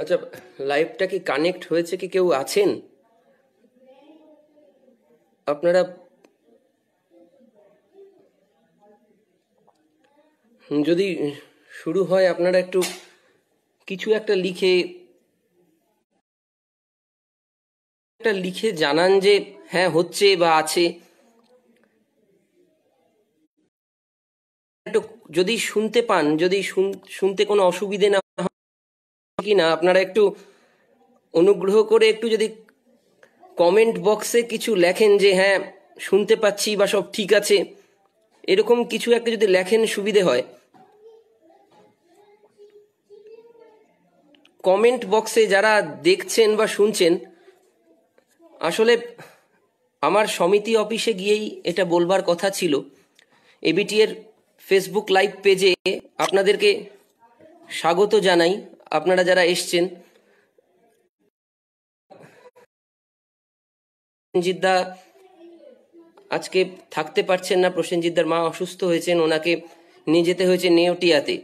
আচ্ছা, লাইভটা কি কানেক্ট হয়েছে? কি কেউ আছেন আপনারা? যদি শুরু হয় আপনারা একটু কিছু একটা লিখে জানান যে হ্যাঁ হচ্ছে বা আছে। একটু যদি শুনতে পান, যদি শুনতে কোনো অসুবিধে না হয় কিনা, আপনারা একটু অনুগ্রহ করে একটু যদি কমেন্ট বক্সে কিছু লেখেন যে হ্যাঁ শুনতে পাচ্ছি বা সব ঠিক আছে, এরকম কিছু একটা যদি লেখেন সুবিধে হয়। কমেন্ট বক্সে যারা দেখছেন বা শুনছেন, আসলে আমার সমিতি অফিসে গিয়েই এটা বলবার কথা ছিল। এবিটি এর ফেসবুক লাইভ পেজে আপনাদেরকে স্বাগত জানাই, আপনারা যারা এসছেন। প্রসেনজিৎদা আজকে থাকতে পারছেন না, প্রসেনজিৎদার মা অসুস্থ হয়েছেন, ওনাকে নিয়ে যেতে হয়েছে নেওটিয়াতে,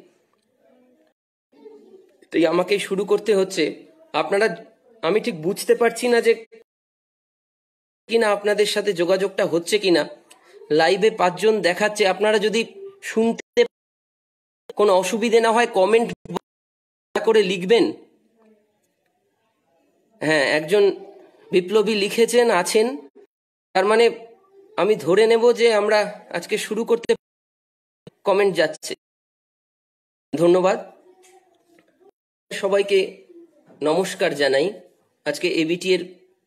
তাই আমাকে শুরু করতে হচ্ছে। আপনারা, আমি ঠিক বুঝতে পারছি না যে কিনা আপনাদের সাথে যোগাযোগটা হচ্ছে কিনা। লাইভে 5 জন দেখাচ্ছে, আপনারা যদি শুনতে কোনো অসুবিধে না হয় কমেন্ট করে লিখবেন। হ্যাঁ, একজন বিপ্লবী লিখেছেন আছেন, তার মানে আমি ধরে নেব যে আমরা আজকে শুরু করতে। কমেন্ট যাচ্ছে, ধন্যবাদ সবাইকে, নমস্কার জানাই। আজকে এবিটি এর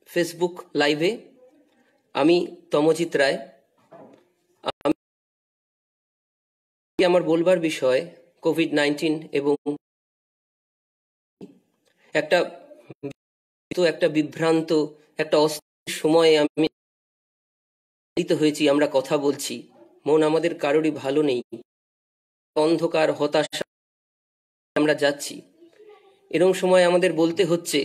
ফেসবুক লাইভে আমি তমজিৎ রায়। আমার বলবার বিষয় কোভিড-19 এবং একটা বিভ্রান্ত, একটা অস্থির সময়ে আমি হয়েছি। আমরা কথা বলছি, মন আমাদের কারোরই ভালো নেই, অন্ধকার হতাশা আমরা যাচ্ছি। এরকম সময় আমাদের বলতে হচ্ছে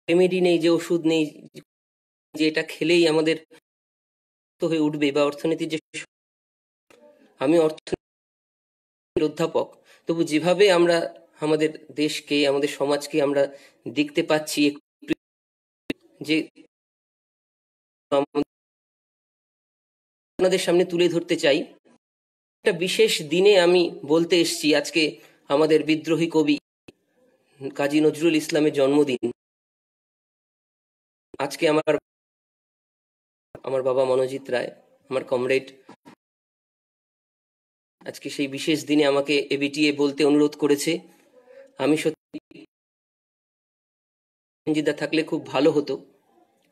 রেমেডি নেই, যে ওষুধ নেই যে এটা খেলেই আমাদের হয়ে উঠবে, বা অর্থনীতি যে, আমি অর্থনীতির অধ্যাপক, তবু যেভাবে আমরা আমাদের দেশকে, আমাদের সমাজকে আমরা দেখতে পাচ্ছি, যে আপনাদের সামনে তুলে ধরতে চাই। একটা বিশেষ দিনে আমি বলতে এসেছি, আজকে আমাদের বিদ্রোহী কবি কাজী নজরুল ইসলামের জন্মদিন। আজকে আমার বাবা মনোজিৎ রায়, আমার কমরেড, আজকে সেই বিশেষ দিনে আমাকে এবিটিএ বলতে অনুরোধ করেছে। আমি সত্যি রঞ্জিতদা থাকলে খুব ভালো হতো।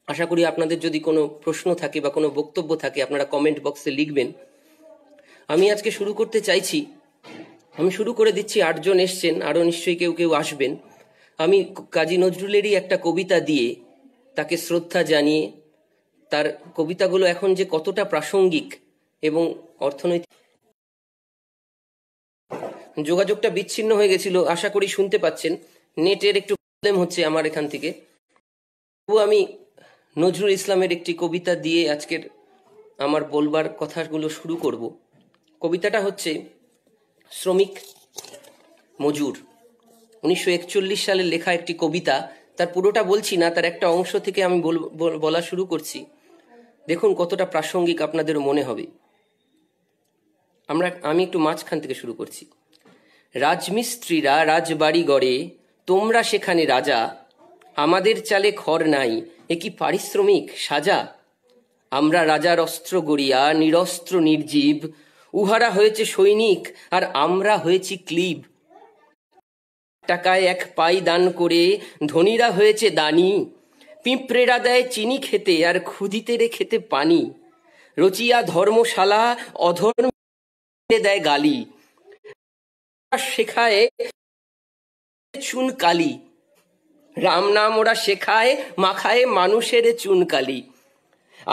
আশা করি আপনাদের যদি কোনো প্রশ্ন থাকে বা কোনো বক্তব্য থাকে, আপনারা কমেন্ট বক্সে লিখবেন। আমি আজকে শুরু করতে চাইছি, আমি শুরু করে দিচ্ছি। 8 জন এসছেন, আরও নিশ্চয়ই কেউ কেউ আসবেন। আমি কাজী নজরুলেরই একটা কবিতা দিয়ে তাকে শ্রদ্ধা জানিয়ে, তার কবিতাগুলো এখন যে কতটা প্রাসঙ্গিক এবং অর্থনৈতিক। যোগাযোগটা বিচ্ছিন্ন হয়ে গেছিল, আশা করি শুনতে পাচ্ছেন। নেটের একটু প্রবলেম হচ্ছে আমার এখান থেকে। তবু আমি নজরুল ইসলামের একটি কবিতা দিয়ে আজকের আমার বলবার কথাগুলো শুরু করব। কবিতাটা হচ্ছে শ্রমিক মজুর। 1941 সালে লেখা একটি কবিতা। তার পুরোটা বলছি না, তার একটা অংশ থেকে আমি বলা শুরু করছি। দেখুন কতটা প্রাসঙ্গিক আপনাদের মনে হবে। আমি একটু মাঝখান থেকে শুরু করছি। রাজমিস্ত্রিরা রাজবাড়ি গড়ে, তোমরা সেখানে রাজা, আমাদের চালে খড় নাই, এ কি পারিশ্রমিক সাজা? আমরা রাজার অস্ত্র গড়িয়া নিরস্ত্র নির্জীব, উহারা হয়েছে সৈনিক আর আমরা হয়েছি ক্লিব। টাকায় 1 পাই দান করে ধনীরা হয়েছে দানি, পিঁপড়েরা দেয় চিনি খেতে আর ক্ষুধিতেরে খেতে পানি। রচিয়া ধর্মশালা অধর্ম দেয় গালি, শেখায় চুন কালি। রাম নাম ওরা শেখায়, মাখায় মানুষের চুনকালি।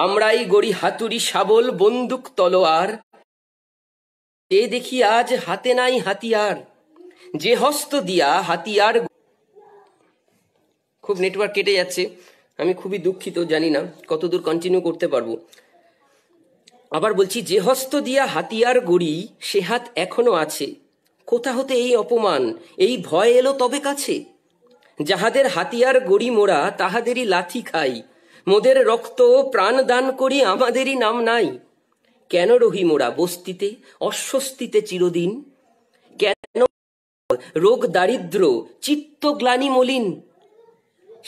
আমরাই গড়ি হাতুড়ি শাবল বন্দুক তলোয়ার, এ দেখি আজ হাতে নাই হাতিয়ার, যে হস্ত দিয়া হাতিয়ার। খুব নেটওয়ার্ক কেটে যাচ্ছে, আমি খুবই দুঃখিত, জানি না কতদূর কন্টিনিউ করতে পারবো। আবার বলছি, যে হস্ত দিয়া হাতিয়ার গড়ি সে হাত এখনো আছে, কোথা হতে এই অপমান, এই ভয় এলো তবে কাছে? যাহাদের হাতিয়ার গড়ি মোরা তাহাদেরই লাথি খাই, মোদের রক্ত প্রাণ দান করি আমাদেরই নাম নাই। কেন রহি মোরা বস্তিতে অস্বস্তিতে চিরদিন, কেন রোগ দারিদ্র চিত্ত গ্লানি মলিন?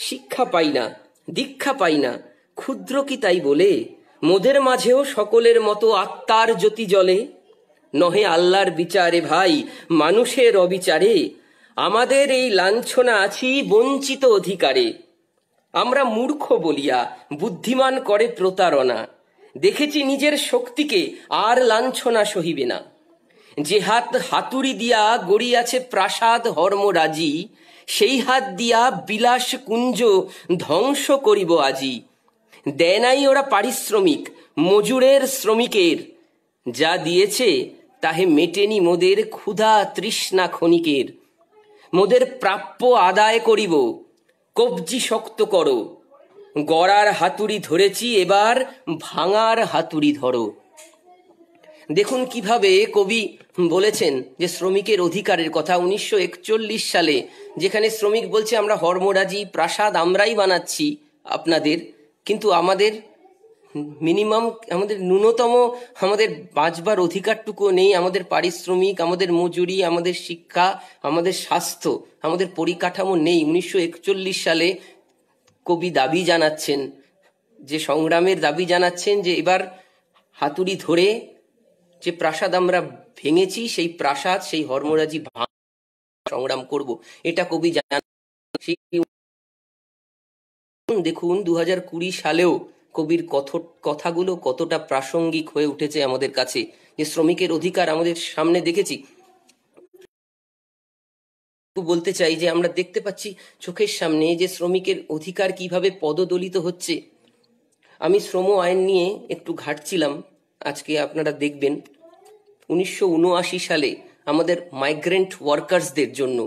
শিক্ষা পাই না, দীক্ষা পাই না, ক্ষুদ্র কি তাই বলে মোদের মাঝেও সকলের মতো আত্মার জ্যোতি জ্বলে? নহে আল্লাহর বিচারে ভাই মানুষের অবিচারে, আমাদের এই লাঞ্ছনা আছি বঞ্চিত অধিকারে। আমরা মূর্খ বলিয়া বুদ্ধিমান করে প্রতারণা, দেখেছি নিজের শক্তিকে আর লাঞ্ছনা সহিবে না। যে হাত হাতুড়ি দিয়া গড়িয়াছে প্রাসাদ হর্মরাজি, সেই হাত দিয়া বিলাস কুঞ্জ ধ্বংস করিব আজি। দেয় নাই ওরা পারিশ্রমিক মজুরের শ্রমিকের, যা দিয়েছে তাহে মেটেনি মোদের ক্ষুধা তৃষ্ণা ক্ষণিকের। মোদের প্রাপ্য আদায় করিব, কবজি শক্ত করো, গড়ার হাতুড়ি ধরেছি এবার ভাঙার হাতুড়ি ধরো। দেখুন কিভাবে কবি বলেছেন যে শ্রমিকের অধিকারের কথা 1941 সালে, যেখানে শ্রমিক বলছে আমরা হর্মরাজি প্রাসাদ আমরাই বানাচ্ছি আপনাদের, কিন্তু আমাদের মিনিমাম, আমাদের ন্যূনতম আমাদের বাঁচবার অধিকারটুকু নেই। আমাদের পারিশ্রমিক, আমাদের মজুরি, আমাদের শিক্ষা, আমাদের স্বাস্থ্য, আমাদের পরিকাঠামো নেই। 1941 সালে কবি দাবি জানাচ্ছেন, যে সংগ্রামের দাবি জানাচ্ছেন, যে এবার হাতুড়ি ধরে যে প্রাসাদ আমরা ভেঙেছি সেই প্রাসাদ, সেই হর্মরাজি সংগ্রাম করব, এটা কবি জানান। দেখুন 2020 সালেও কবির কথাগুলো কতটা প্রাসঙ্গিক হয়ে উঠেছে আমাদের কাছে, যে শ্রমিকের অধিকার আমাদের সামনে দেখেছি। বলতে চাই যে আমরা দেখতে পাচ্ছি চোখের সামনে যে শ্রমিকের অধিকার কিভাবে পদদলিত হচ্ছে। আমি শ্রম আইন নিয়ে একটু ঘাটছিলাম, আজকে আপনারা দেখবেন 1979 সালে আমাদের মাইগ্রেন্ট ওয়ার্কার্সদের জন্য,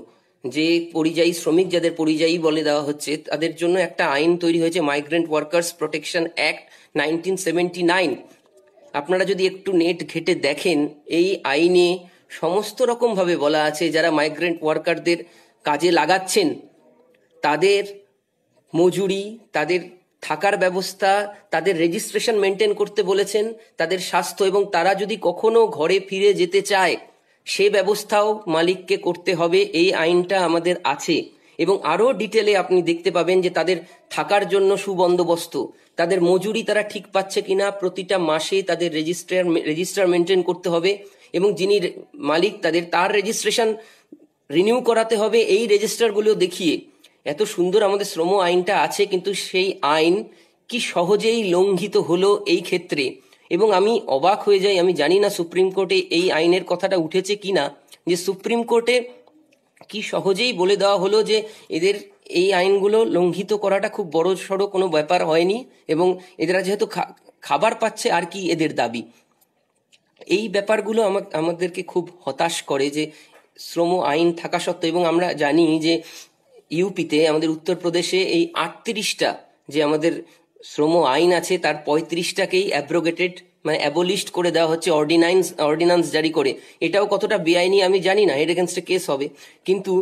যে পরিযায়ী শ্রমিক যাদের পরিযায়ী বলে দেওয়া হচ্ছে, তাদের জন্য একটা আইন তৈরি হয়েছে, মাইগ্রেন্ট ওয়ার্কার্স প্রোটেকশন অ্যাক্ট 1979। আপনারা যদি একটু নেট ঘেটে দেখেন, এই আইনে সমস্ত রকমভাবে বলা আছে যারা মাইগ্রেন্ট ওয়ার্কারদের কাজে লাগাচ্ছেন তাদের মজুরি, তাদের থাকার ব্যবস্থা, তাদের রেজিস্ট্রেশন মেনটেন করতে বলেছেন, তাদের স্বাস্থ্য, এবং তারা যদি কখনো ঘরে ফিরে যেতে চায় সে ব্যবস্থাও মালিককে করতে হবে। এই আইনটা আমাদের আছে। এবং আরও ডিটেলে আপনি দেখতে পাবেন যে তাদের থাকার জন্য সুবন্দোবস্ত, তাদের মজুরি তারা ঠিক পাচ্ছে কিনা, প্রতিটা মাসে তাদের রেজিস্টার মেনটেন করতে হবে, এবং যিনি মালিক তার রেজিস্ট্রেশন রিনিউ করাতে হবে এই রেজিস্টারগুলো দেখিয়ে। এত সুন্দর আমাদের শ্রম আইনটা আছে, কিন্তু সেই আইন কি সহজেই লঙ্ঘিত হলো এই ক্ষেত্রে। এবং আমি অবাক হয়ে যাই, আমি জানি না সুপ্রিম কোর্টে এই আইনের কথাটা উঠেছে কিনা, যে সুপ্রিম কোর্টে কি সহজেই বলে দেওয়া হলো যে এদের এই আইনগুলো লঙ্ঘিত করাটা খুব বড় সড়ো কোনো ব্যাপার হয়নি, এবং এরা যেহেতু খাবার পাচ্ছে আর কি এদের দাবি। এই ব্যাপারগুলো আমাদেরকে খুব হতাশ করে, যে শ্রম আইন থাকা সত্ত্বেও। এবং আমরা জানি যে ইউপিতে, আমাদের উত্তরপ্রদেশে এই 38টা যে আমাদের শ্রম আইন আছে তার 35টাকেই অ্যাব্রোগেটেড, মানে অ্যাবলিস্ট করে দেওয়া হচ্ছে অর্ডিন্যান্স জারি করে। এটাও কতটা বেআইনি আমি জানি না, এর এগেনস্টে কেস হবে, কিন্তু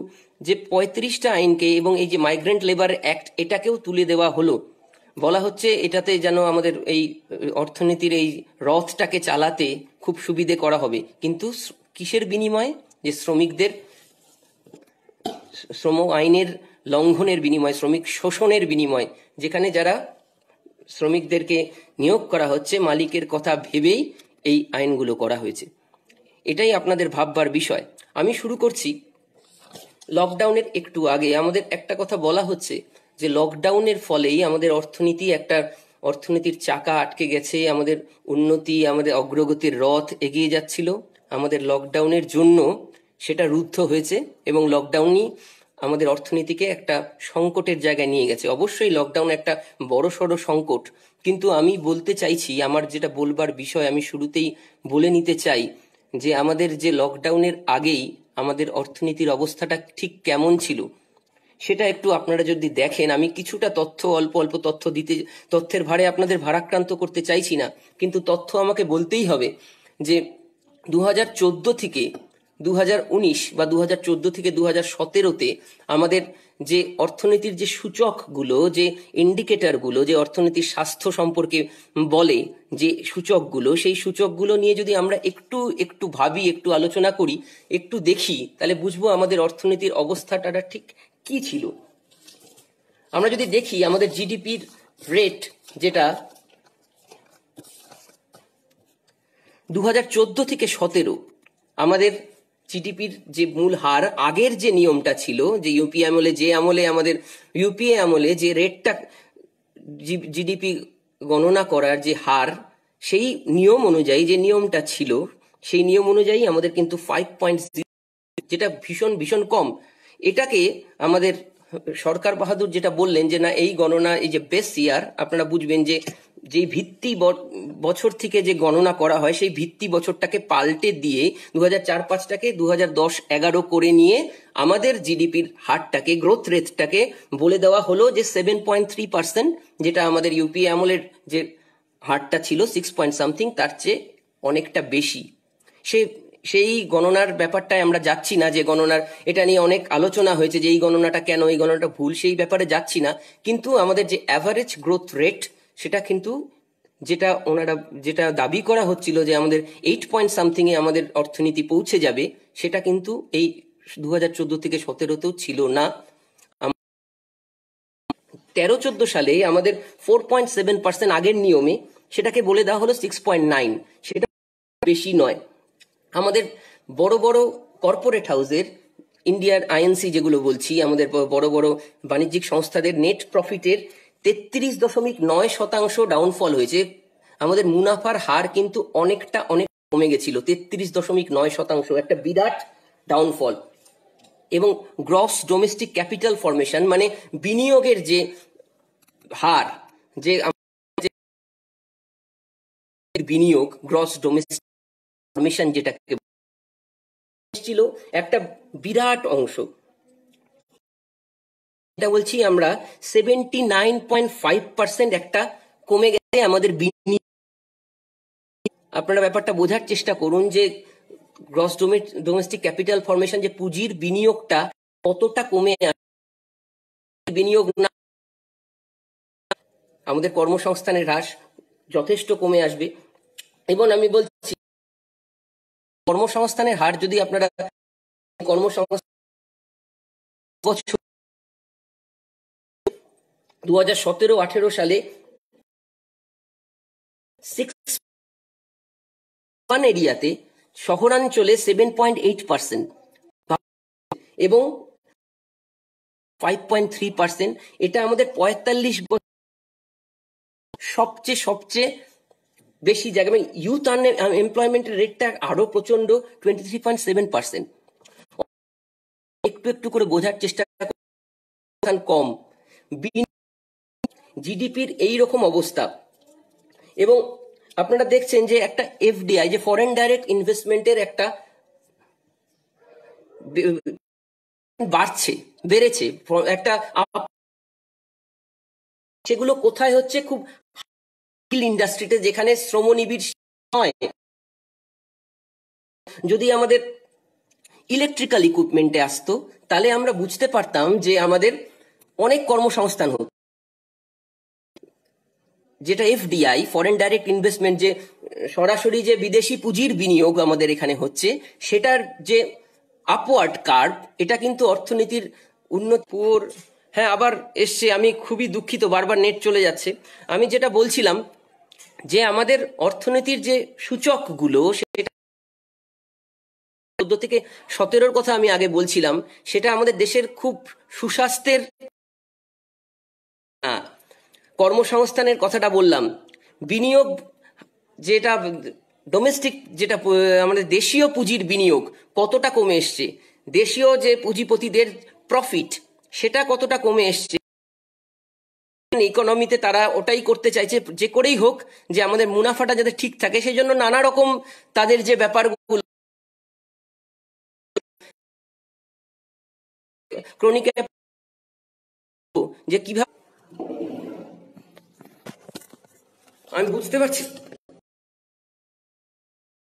যে 35টা আইনকে এবং এই যে মাইগ্রেন্ট লেবার অ্যাক্ট এটাকেও তুলে দেওয়া হলো। বলা হচ্ছে এটাতে যেন আমাদের এই অর্থনীতির এই রথটাকে চালাতে খুব সুবিধে করা হবে, কিন্তু কিসের বিনিময়ে? যে শ্রমিকদের শ্রম আইনের লঙ্ঘনের বিনিময়, শ্রমিক শোষণের বিনিময়, যেখানে যারা শ্রমিকদেরকে নিয়োগ করা হচ্ছে মালিকের কথা ভেবেই এই আইনগুলো করা হয়েছে। এটাই আপনাদের ভাববার বিষয়। আমি শুরু করছি লকডাউনের একটু আগে। আমাদের একটা কথা বলা হচ্ছে যে লকডাউনের ফলেই আমাদের অর্থনীতির চাকা আটকে গেছে, আমাদের উন্নতি, আমাদের অগ্রগতির রথ এগিয়ে যাচ্ছিল, আমাদের লকডাউনের জন্য সেটা রুদ্ধ হয়েছে, এবং লকডাউনই আমাদের অর্থনীতিকে একটা সংকটের জায়গায় নিয়ে গেছে। অবশ্যই লকডাউন একটা বড়সড় সংকট, কিন্তু আমি বলতে চাইছি, আমার যেটা বলবার বিষয় আমি শুরুতেই বলে নিতে চাই, যে আমাদের যে লকডাউনের আগেই আমাদের অর্থনীতির অবস্থাটা ঠিক কেমন ছিল সেটা একটু আপনারা যদি দেখেন, আমি কিছুটা তথ্য অল্প অল্প তথ্যের ভারে আপনাদের ভারাক্রান্ত করতে চাইছি না, কিন্তু তথ্য আমাকে বলতেই হবে যে 2014 থেকে 2019 বা 2014 থেকে 2017-তে আমাদের যে অর্থনীতির যে সূচকগুলো, যে ইন্ডিকেটরগুলো, যে অর্থনীতির স্বাস্থ্য সম্পর্কে বলে যে সূচকগুলো, সেই সূচকগুলো নিয়ে যদি আমরা একটু একটু ভাবি, একটু আলোচনা করি, একটু দেখি, তাহলে বুঝবো আমাদের অর্থনীতির অবস্থাটা ঠিক কি ছিল। আমরা যদি দেখি আমাদের জিডিপির রেট, যেটা 2014 থেকে 17 আমাদের জিডিপির যে মূল হার, আগের যে নিয়মটা ছিল, যে ইউপিএ আমলে যে রেটটা জিডিপি গণনা করার যে হার, সেই নিয়ম অনুযায়ী যে নিয়মটা ছিল, সেই নিয়ম অনুযায়ী আমাদের কিন্তু 5.0, যেটা ভীষণ ভীষণ কম। এটাকে আমাদের সরকার বাহাদুর যেটা বললেন যে না, এই গণনা, এই যে বেস ইয়ার, আপনারা বুঝবেন যে যেই ভিত্তি বছর থেকে যে গণনা করা হয়, সেই ভিত্তি বছরটাকে পাল্টে দিয়ে 2004-05টাকে 2010-11 করে নিয়ে আমাদের জিডিপির হারটাকে, গ্রোথ রেটটাকে বলে দেওয়া হলো যে 7.3%, যেটা আমাদের ইউপিএ আমলের যে হারটা ছিল 6 পয়েন্ট সামথিং, তার চেয়ে অনেকটা বেশি। সেই গণনার ব্যাপারটায় আমরা যাচ্ছি না, যে গণনার এটা নিয়ে অনেক আলোচনা হয়েছে যে এই গণনাটা কেন, এই গণনাটা ভুল, সেই ব্যাপারে যাচ্ছি না। কিন্তু আমাদের যে অ্যাভারেজ গ্রোথ রেট, সেটা কিন্তু যেটা দাবি করা হচ্ছিল যে আমাদের 8 পয়েন্ট সামথিং এ আমাদের অর্থনীতি পৌঁছে যাবে, সেটা কিন্তু এই 2014 থেকে 17-তেও ছিল না। 13-14 সালে আমাদের 4.7% আগের নিয়মে, সেটাকে বলে দেওয়া হলো 6.9, সেটা বেশি নয়। আমাদের বড় বড় কর্পোরেট হাউসের, ইন্ডিয়ার আইএনসি যেগুলো বলছি, আমাদের বড় বড় বাণিজ্যিক সংস্থাদের নেট প্রফিটের 33.9% ডাউনফল হয়েছে। আমাদের মুনাফার হার কিন্তু অনেক কমে গেছিল, 33.9%, একটা বিরাট ডাউনফল। এবং গ্রস ডোমেস্টিক ক্যাপিটাল ফরমেশন, মানে বিনিয়োগের যে হার, যে বিনিয়োগ, গ্রস ডোমেস্টিক ফরমেশন যেটাকে ছিল, একটা বিরাট অংশ, এটা বলছি আমরা 79.5% একটা কমে গেছে আমাদের বিনিয়োগ। আপনারা ব্যাপারটা বোঝার চেষ্টা করুন যে গ্রস ডোমেস্টিক ক্যাপিটাল ফরমেশন, যে পুঁজির বিনিয়োগটা কতটা কমে, বিনিয়োগ না, আমাদের কর্মসংস্থানের হ্রাস যথেষ্ট কমে আসবে। এবং আমি বলছি, কর্মসংস্থানের হার যদি আপনারা কর্মসংস্থান 2017-18 সালে 6 এরিয়াতে, শহরাঞ্চলে 7.8% এবং 5.3%, এটা আমাদের 45 বছর সবচেয়ে বেশি জায়গা। এবং ইউথ এমপ্লয়মেন্টের রেটটা আরো প্রচন্ড, 23.7%। একটু একটু করে বোঝার চেষ্টা কম, জিডিপির এই রকম অবস্থা। এবং আপনারা দেখছেন যে একটা এফডিআই, যে ফরেন ডাইরেক্ট ইনভেস্টমেন্টের একটা বেড়েছে একটা, সেগুলো কোথায় হচ্ছে? খুব ইন্ডাস্ট্রিতে, যেখানে শ্রমনিবিড় নয়। যদি আমাদের ইলেকট্রিক্যাল ইকুইপমেন্টে আসতো, তাহলে আমরা বুঝতে পারতাম যে আমাদের অনেক কর্মসংস্থান হতো। যেটা এফডিআই, ফরেন ডাইরেক্ট ইনভেস্টমেন্ট, যে সরাসরি যে বিদেশি পুঁজির বিনিয়োগ আমাদের এখানে হচ্ছে, সেটার যে আপওয়ার্ড কার্ভ, এটা কিন্তু অর্থনীতির উন্নতির। হ্যাঁ, আবার এসছে, আমি খুবই দুঃখিত, বারবার নেট চলে যাচ্ছে। আমি যেটা বলছিলাম যে আমাদের অর্থনীতির যে সূচকগুলো, সেটা 14 থেকে 17 কথা আমি আগে বলছিলাম, সেটা আমাদের দেশের খুব সুস্বাস্থ্যের, কর্মসংস্থানের কথাটা বললাম, বিনিয়োগ যেটা ডোমেস্টিক, যেটা আমাদের দেশীয় পুঁজির বিনিয়োগ কতটা কমে এসছে, দেশীয় যে পুঁজিপতিদের প্রফিট, সেটা কতটা কমে এসছে। ইকোনমিতে তারা ওটাই করতে চাইছে, যে করেই হোক, যে আমাদের মুনাফাটা যাতে ঠিক থাকে, সেই জন্য নানা রকম তাদের যে ব্যাপারগুলো, ক্রনিক যে কিভাবে, আমি বুঝতে পারছি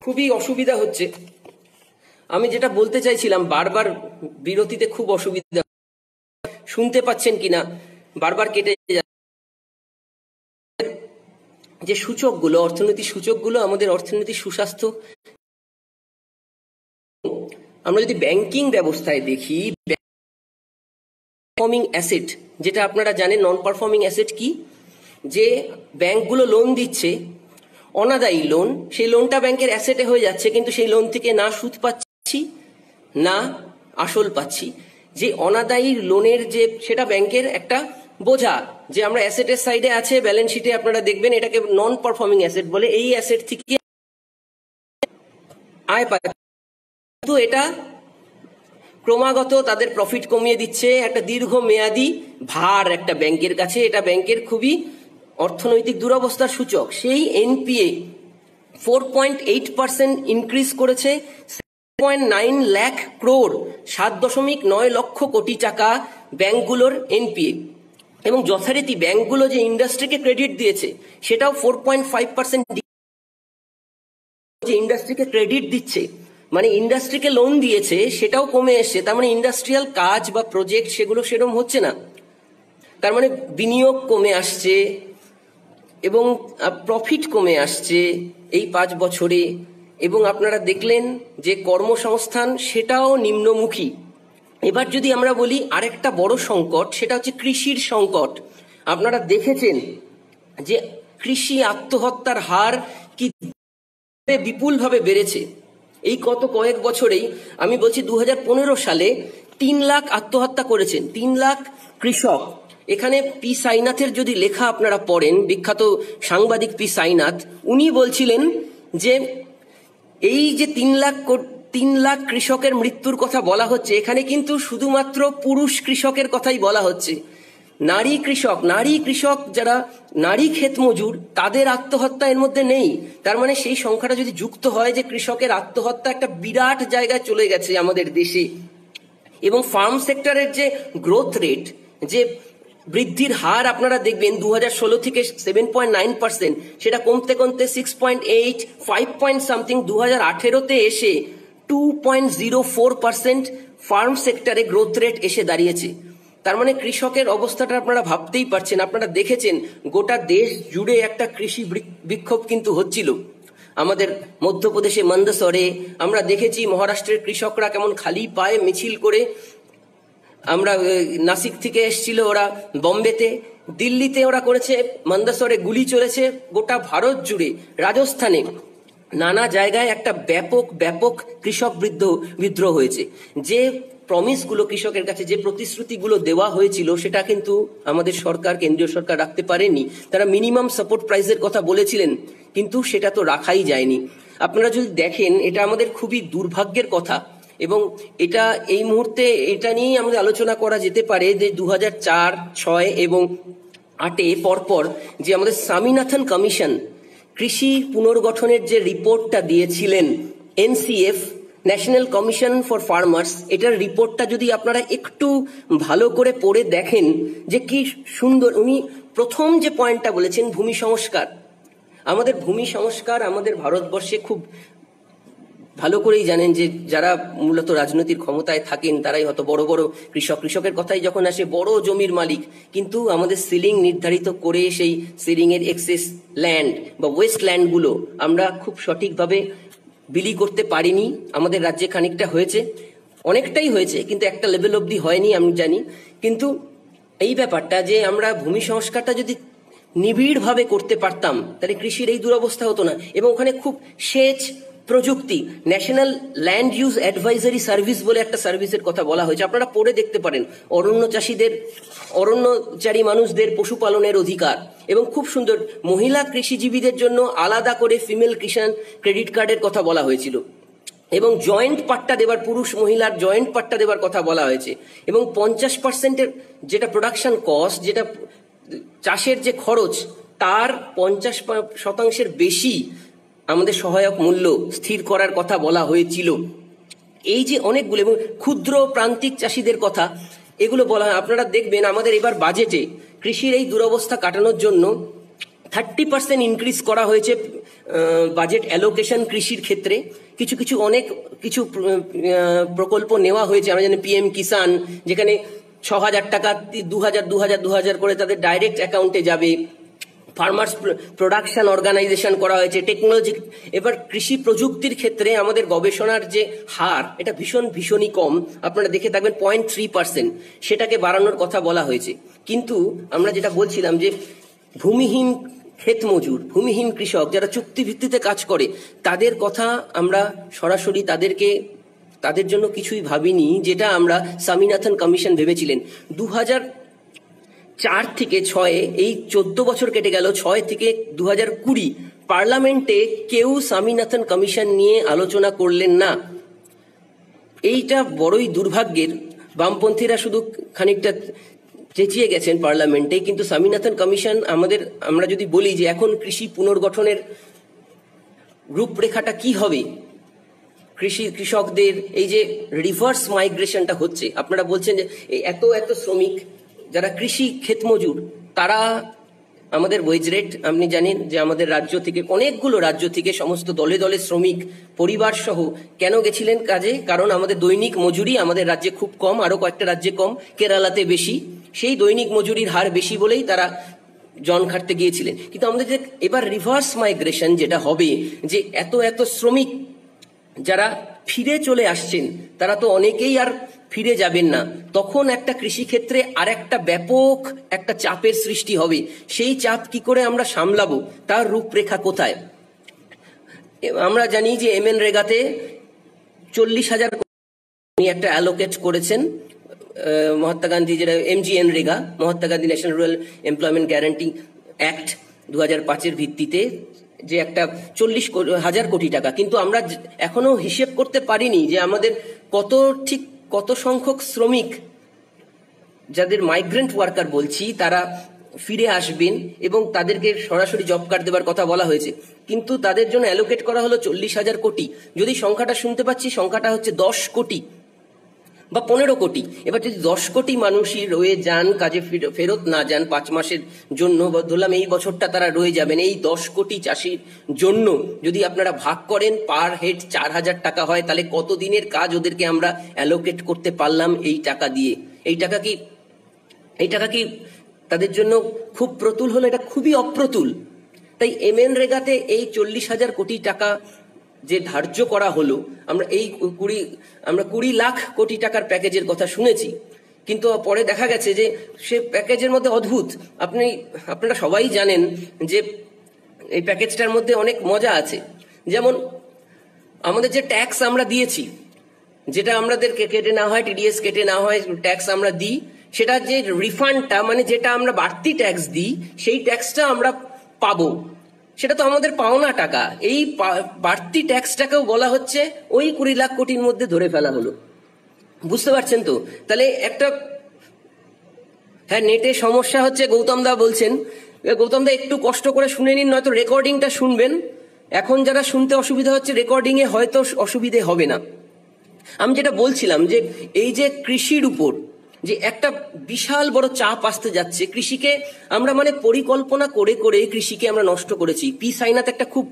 খুবই অসুবিধা হচ্ছে। আমি যেটা বলতে চাইছিলাম, বারবার বিরতিতে খুব অসুবিধা, শুনতে পাচ্ছেন কিনা বারবার কেটে যাচ্ছে। যে সূচকগুলো, অর্থনৈতিক সূচকগুলো, আমাদের অর্থনৈতিক সুস্বাস্থ্য, আমরা যদি ব্যাংকিং ব্যবস্থায় দেখি, পারফর্মিং অ্যাসেট, যেটা আপনারা জানেন, নন পারফর্মিং অ্যাসেট কি, যে ব্যাংকগুলো লোন দিচ্ছে, অনাদায়ী লোন, সেই লোনটা ব্যাংকের অ্যাসেটে হয়ে যাচ্ছে, কিন্তু সেই লোন থেকে না সুদ পাচ্ছি না আসল পাচ্ছি। যে অনাদায়ী লোনের যে, সেটা ব্যাংকের একটা বোঝা, যে আমরা অ্যাসেটের সাইডে আছে, ব্যালেন্স শিটে আপনারা দেখবেন এটাকে নন পারফর্মিং অ্যাসেট বলে। এই অ্যাসেট থেকে আয় পায়, কিন্তু এটা ক্রমাগত তাদের প্রফিট কমিয়ে দিচ্ছে, একটা দীর্ঘ মেয়াদী ভার একটা ব্যাংকের কাছে। এটা ব্যাংকের খুবই অর্থনৈতিক দুরবস্থার সূচক। সেই এনপিএ 4.8% ইনক্রিজ করেছে, 7.9 লাখ ক্রোড়, 7.9 লক্ষ কোটি টাকা ব্যাংকগুলোর এনপিএ। এবং যথারীতি ব্যাংকগুলো যে ইন্ডাস্ট্রিকে ক্রেডিট দিয়েছে, সেটাও 4.5%। যে ইন্ডাস্ট্রিকে ক্রেডিট দিচ্ছে, মানে ইন্ডাস্ট্রিকে লোন দিয়েছে, সেটাও কমে এসছে। তার মানে ইন্ডাস্ট্রিয়াল কাজ বা প্রজেক্ট সেগুলো সেরকম হচ্ছে না। তার মানে বিনিয়োগ কমে আসছে এবং প্রফিট কমে আসছে এই 5 বছরে। এবং আপনারা দেখলেন যে কর্মসংস্থান সেটাও নিম্নমুখী। এবার যদি আমরা বলি আরেকটা বড় সংকট, সেটা হচ্ছে কৃষির সংকট। আপনারা দেখেছেন যে কৃষি আত্মহত্যার হার কি বিপুলভাবে বেড়েছে এই গত কয়েক বছরেই। আমি বলছি 2015 সালে 3 লাখ আত্মহত্যা করেছেন, 3 লাখ কৃষক। এখানে পি সাইনাথের যদি লেখা আপনারা পড়েন, বিখ্যাত সাংবাদিক পি সাইনাথ, উনি বলছিলেন যে এই যে 3 লাখ কৃষকের মৃত্যুর কথা বলা হচ্ছে, এখানে কিন্তু শুধুমাত্র পুরুষ কৃষকের কথাই বলা হচ্ছে। নারী কৃষক যারা নারী ক্ষেত মজুর, তাদের আত্মহত্যা এর মধ্যে নেই। তার মানে সেই সংখ্যাটা যদি যুক্ত হয়, যে কৃষকের আত্মহত্যা একটা বিরাট জায়গায় চলে গেছে আমাদের দেশে। এবং ফার্ম সেক্টরের যে গ্রোথ রেট, যে বৃদ্ধির হার আপনারা দেখবেন 2016 থেকে 7.9%, সেটা কমতে কমতে 6.8, 5 পয়েন্ট সামথিং 2018-তে এসে 2.04% ফার্ম সেক্টরে গ্রোথ রেট এসে দাঁড়িয়েছে। তার মানে কৃষকের অবস্থাটা আপনারা ভাবতেই পারছেন। আপনারা দেখেছেন গোটা দেশ জুড়ে একটা কৃষি বিক্ষোভ কিন্তু হচ্ছিল। আমাদের মধ্যপ্রদেশে মন্দসরে আমরা দেখেছি, মহারাষ্ট্রের কৃষকরা কেমন খালি পায়ে মিছিল করে, আমরা নাসিক থেকে এসছিল ওরা বম্বেতে, দিল্লিতে ওরা করেছে, মন্দসরে গুলি চলেছে, গোটা ভারত জুড়ে, রাজস্থানে, নানা জায়গায় একটা ব্যাপক কৃষক বিদ্রোহ হয়েছে। যে প্রমিসগুলো কৃষকের কাছে, যে প্রতিশ্রুতিগুলো দেওয়া হয়েছিল, সেটা কিন্তু আমাদের সরকার, কেন্দ্রীয় সরকার রাখতে পারেনি। তারা মিনিমাম সাপোর্ট প্রাইসের কথা বলেছিলেন, কিন্তু সেটা তো রাখাই যায়নি। আপনারা যদি দেখেন, এটা আমাদের খুবই দুর্ভাগ্যের কথা। এবং এটা এই মুহূর্তে এটা নিয়েই আমাদের আলোচনা করা যেতে পারে যে 2004, 6 এবং 8-এ পরপর যে আমাদের স্বামীনাথন কমিশন কৃষি পুনর্গঠনের যে রিপোর্টটা দিয়েছিলেন, NCF, national commission for farmers, এটার রিপোর্টটা যদি আপনারা একটু ভালো করে পড়ে দেখেন, যে কি সুন্দর উনি প্রথম যে পয়েন্টটা বলেছেন, ভূমি সংস্কার। আমাদের ভূমি সংস্কার আমাদের ভারতবর্ষে খুব ভালো করেই জানেন যে যারা মূলত রাজনৈতিক ক্ষমতায় থাকেন তারাই হয়তো বড় বড় কৃষকের কথাই যখন আসে, বড় জমির মালিক। কিন্তু আমাদের সিলিং নির্ধারিত করে সেই সিলিং এর এক্সেস ল্যান্ড বা ওয়েস্ট ল্যান্ডগুলো আমরা খুব সঠিকভাবে বিলি করতে পারিনি। আমাদের রাজ্যে খানিকটা হয়েছে, অনেকটাই হয়েছে, কিন্তু একটা লেভেল অবধি হয়নি আমি জানি। কিন্তু এই ব্যাপারটা যে আমরা ভূমি সংস্কারটা যদি নিবিড়ভাবে করতে পারতাম, তাহলে কৃষির এই দুরবস্থা হতো না। এবং ওখানে খুব সেচ প্রযুক্তি, national land use advisory service বলে একটা সার্ভিসের কথা বলা হয়েছে, আপনারা পড়ে দেখতে পারেন। অরণ্যচারী মানুষদের পশুপালনের অধিকার, এবং খুব সুন্দর মহিলা কৃষিজীবীদের জন্য আলাদা করে ফিমেল কিষাণ ক্রেডিট কার্ডের কথা বলা হয়েছিল। এবং জয়েন্ট পাট্টা দেবার, পুরুষ মহিলার জয়েন্ট পাট্টা দেবার কথা বলা হয়েছে। এবং 50%-এর যেটা প্রোডাকশন কস্ট, যেটা চাষের যে খরচ, তার 50% বেশি আমাদের সহায়ক মূল্য স্থির করার কথা বলা হয়েছিল। এই যে অনেকগুলো, এবং ক্ষুদ্র প্রান্তিক চাষীদের কথা, এগুলো বলা হয়। আপনারা দেখবেন আমাদের এবার বাজেটে কৃষির এই দুরবস্থা কাটানোর জন্য 30% ইনক্রিজ করা হয়েছে বাজেট অ্যালোকেশন কৃষির ক্ষেত্রে। কিছু কিছু অনেক কিছু প্রকল্প নেওয়া হয়েছে। আমরা জানি PM কিষাণ, যেখানে 6,000 টাকা 2,000 করে তাদের ডাইরেক্ট অ্যাকাউন্টে যাবে। ফার্মার্স প্রোডাকশন অর্গানাইজেশন করা হয়েছে। টেকনোলজি, এবার কৃষি প্রযুক্তির ক্ষেত্রে আমাদের গবেষণার যে হার, এটা ভীষণই কম। আপনারা দেখে থাকবেন 0.3%, সেটাকে বাড়ানোর কথা বলা হয়েছে। কিন্তু আমরা যেটা বলছিলাম যে ভূমিহীন ক্ষেত মজুর, ভূমিহীন কৃষক যারা চুক্তি ভিত্তিতে কাজ করে, তাদের কথা আমরা সরাসরি তাদের জন্য কিছুই ভাবিনি, যেটা আমরা স্বামীনাথন কমিশন ভেবেছিলেন। 2004 থেকে 6 এই 14 বছর কেটে গেল। 6 থেকে 2020 পার্লামেন্টে কেউ স্বামীনাথন কমিশন নিয়ে আলোচনা করলেন না। এইটা বড়ই দুর্ভাগ্যের। বামপন্থীরা শুধু খানিকটা চেঁচিয়ে গেছেন পার্লামেন্টে, কিন্তু স্বামীনাথন কমিশন আমরা যদি বলি যে এখন কৃষি পুনর্গঠনের রূপরেখাটা কি হবে, কৃষকদের এই যে রিভার্স মাইগ্রেশনটা হচ্ছে, আপনারা বলছেন যে এত শ্রমিক যারা কৃষি ক্ষেতমজুর, তারা আমাদের ওয়েজ রেট, আপনি জানেন যে আমাদের রাজ্য থেকে, অনেকগুলো রাজ্য থেকে সমস্ত দলে দলে শ্রমিক পরিবার সহ কেন গেছিলেন কাজে? কারণ আমাদের দৈনিক মজুরি আমাদের রাজ্যে খুব কম, আরো কয়েকটা রাজ্যে কম, কেরালাতে বেশি। সেই দৈনিক মজুরির হার বেশি বলেই তারা জন খাটতে গিয়েছিলেন। কিন্তু আমাদের যে এবার রিভার্স মাইগ্রেশন যেটা হবে, যে এত শ্রমিক যারা ফিরে চলে আসছেন, তারা তো অনেকেই আর ফিরে যাবেন না। তখন একটা কৃষিক্ষেত্রে আর একটা ব্যাপক একটা চাপের সৃষ্টি হবে। সেই চাপ কি করে আমরা সামলাবো, তার রূপরেখা কোথায়? আমরা জানি যে MNREGA-তে 40,000 একটা অ্যালোকেট করেছেন মহাত্মা গান্ধী, যেটা MGNREGA, Mahatma Gandhi national rural employment guarantee act 2005-এর ভিত্তিতে, যে একটা 40,000 কোটি টাকা। কিন্তু আমরা এখনো হিসেব করতে পারিনি যে আমাদের কত সংখ্যক শ্রমিক, যাদের মাইগ্রেন্ট ওয়ার্কার বলছি, তারা ফিরে আসবেন এবং তাদেরকে সরাসরি জব কার্ড দেওয়ার কথা বলা হয়েছে। কিন্তু তাদের জন্য অ্যালোকেট করা হলো 40,000 কোটি। যদি সংখ্যাটা শুনতে পাচ্ছি, সংখ্যাটা হচ্ছে 10 কোটি বা 15 কোটি। এবার যদি 10 কোটি মানুষই রয়ে যান, কাজে ফেরত না যান 5 মাসের জন্য, ধরলাম এই বছরটা তারা রয়ে যাবেন, এই 10 কোটি চাষির জন্য যদি আপনারা ভাগ করেন, পার হেড 4,000 টাকা হয়, তাহলে কত দিনের কাজ ওদেরকে আমরা অ্যালোকেট করতে পারলাম এই টাকা দিয়ে? এই টাকা কি তাদের জন্য খুব প্রতুল হলো? এটা খুবই অপ্রতুল। তাই MNREGA-তে এই 40,000 কোটি টাকা যে ধার্য করা হলো, আমরা 20 লাখ কোটি টাকার প্যাকেজের কথা শুনেছি, কিন্তু পরে দেখা গেছে যে সে প্যাকেজের মধ্যে অদ্ভুত। আপনারা সবাই জানেন যে এই প্যাকেজটার মধ্যে অনেক মজা আছে। যেমন আমাদের যে ট্যাক্স আমরা দিয়েছি, যেটা আমাদেরকে কেটে না হয়, TDS কেটে না হয়, ট্যাক্স আমরা দিই, সেটা যে রিফান্ডটা, মানে যেটা আমরা বাড়তি ট্যাক্স দিই, সেই ট্যাক্সটা আমরা পাবো, সেটা তো আমাদের পাওনা টাকা। এই বাড়তি ট্যাক্সটাকেও বলা হচ্ছে ওই 20 লাখ কোটির মধ্যে ধরে ফেলা হলো। বুঝতে পারছেন তো? তাহলে হ্যাঁ, নেটে সমস্যা হচ্ছে, গৌতম দা বলছেন। গৌতম দা একটু কষ্ট করে শুনে নিন, নয়তো রেকর্ডিংটা শুনবেন। এখন যারা শুনতে অসুবিধা হচ্ছে, রেকর্ডিং এ হয়তো অসুবিধে হবে না। আমি যেটা বলছিলাম যে এই যে কৃষির উপর যে একটা বিশাল বড় চাপ আসতে যাচ্ছে, কৃষিকে আমরা পরিকল্পনা করে কৃষিকে আমরা নষ্ট করেছি। পি সাইনাথ একটা খুব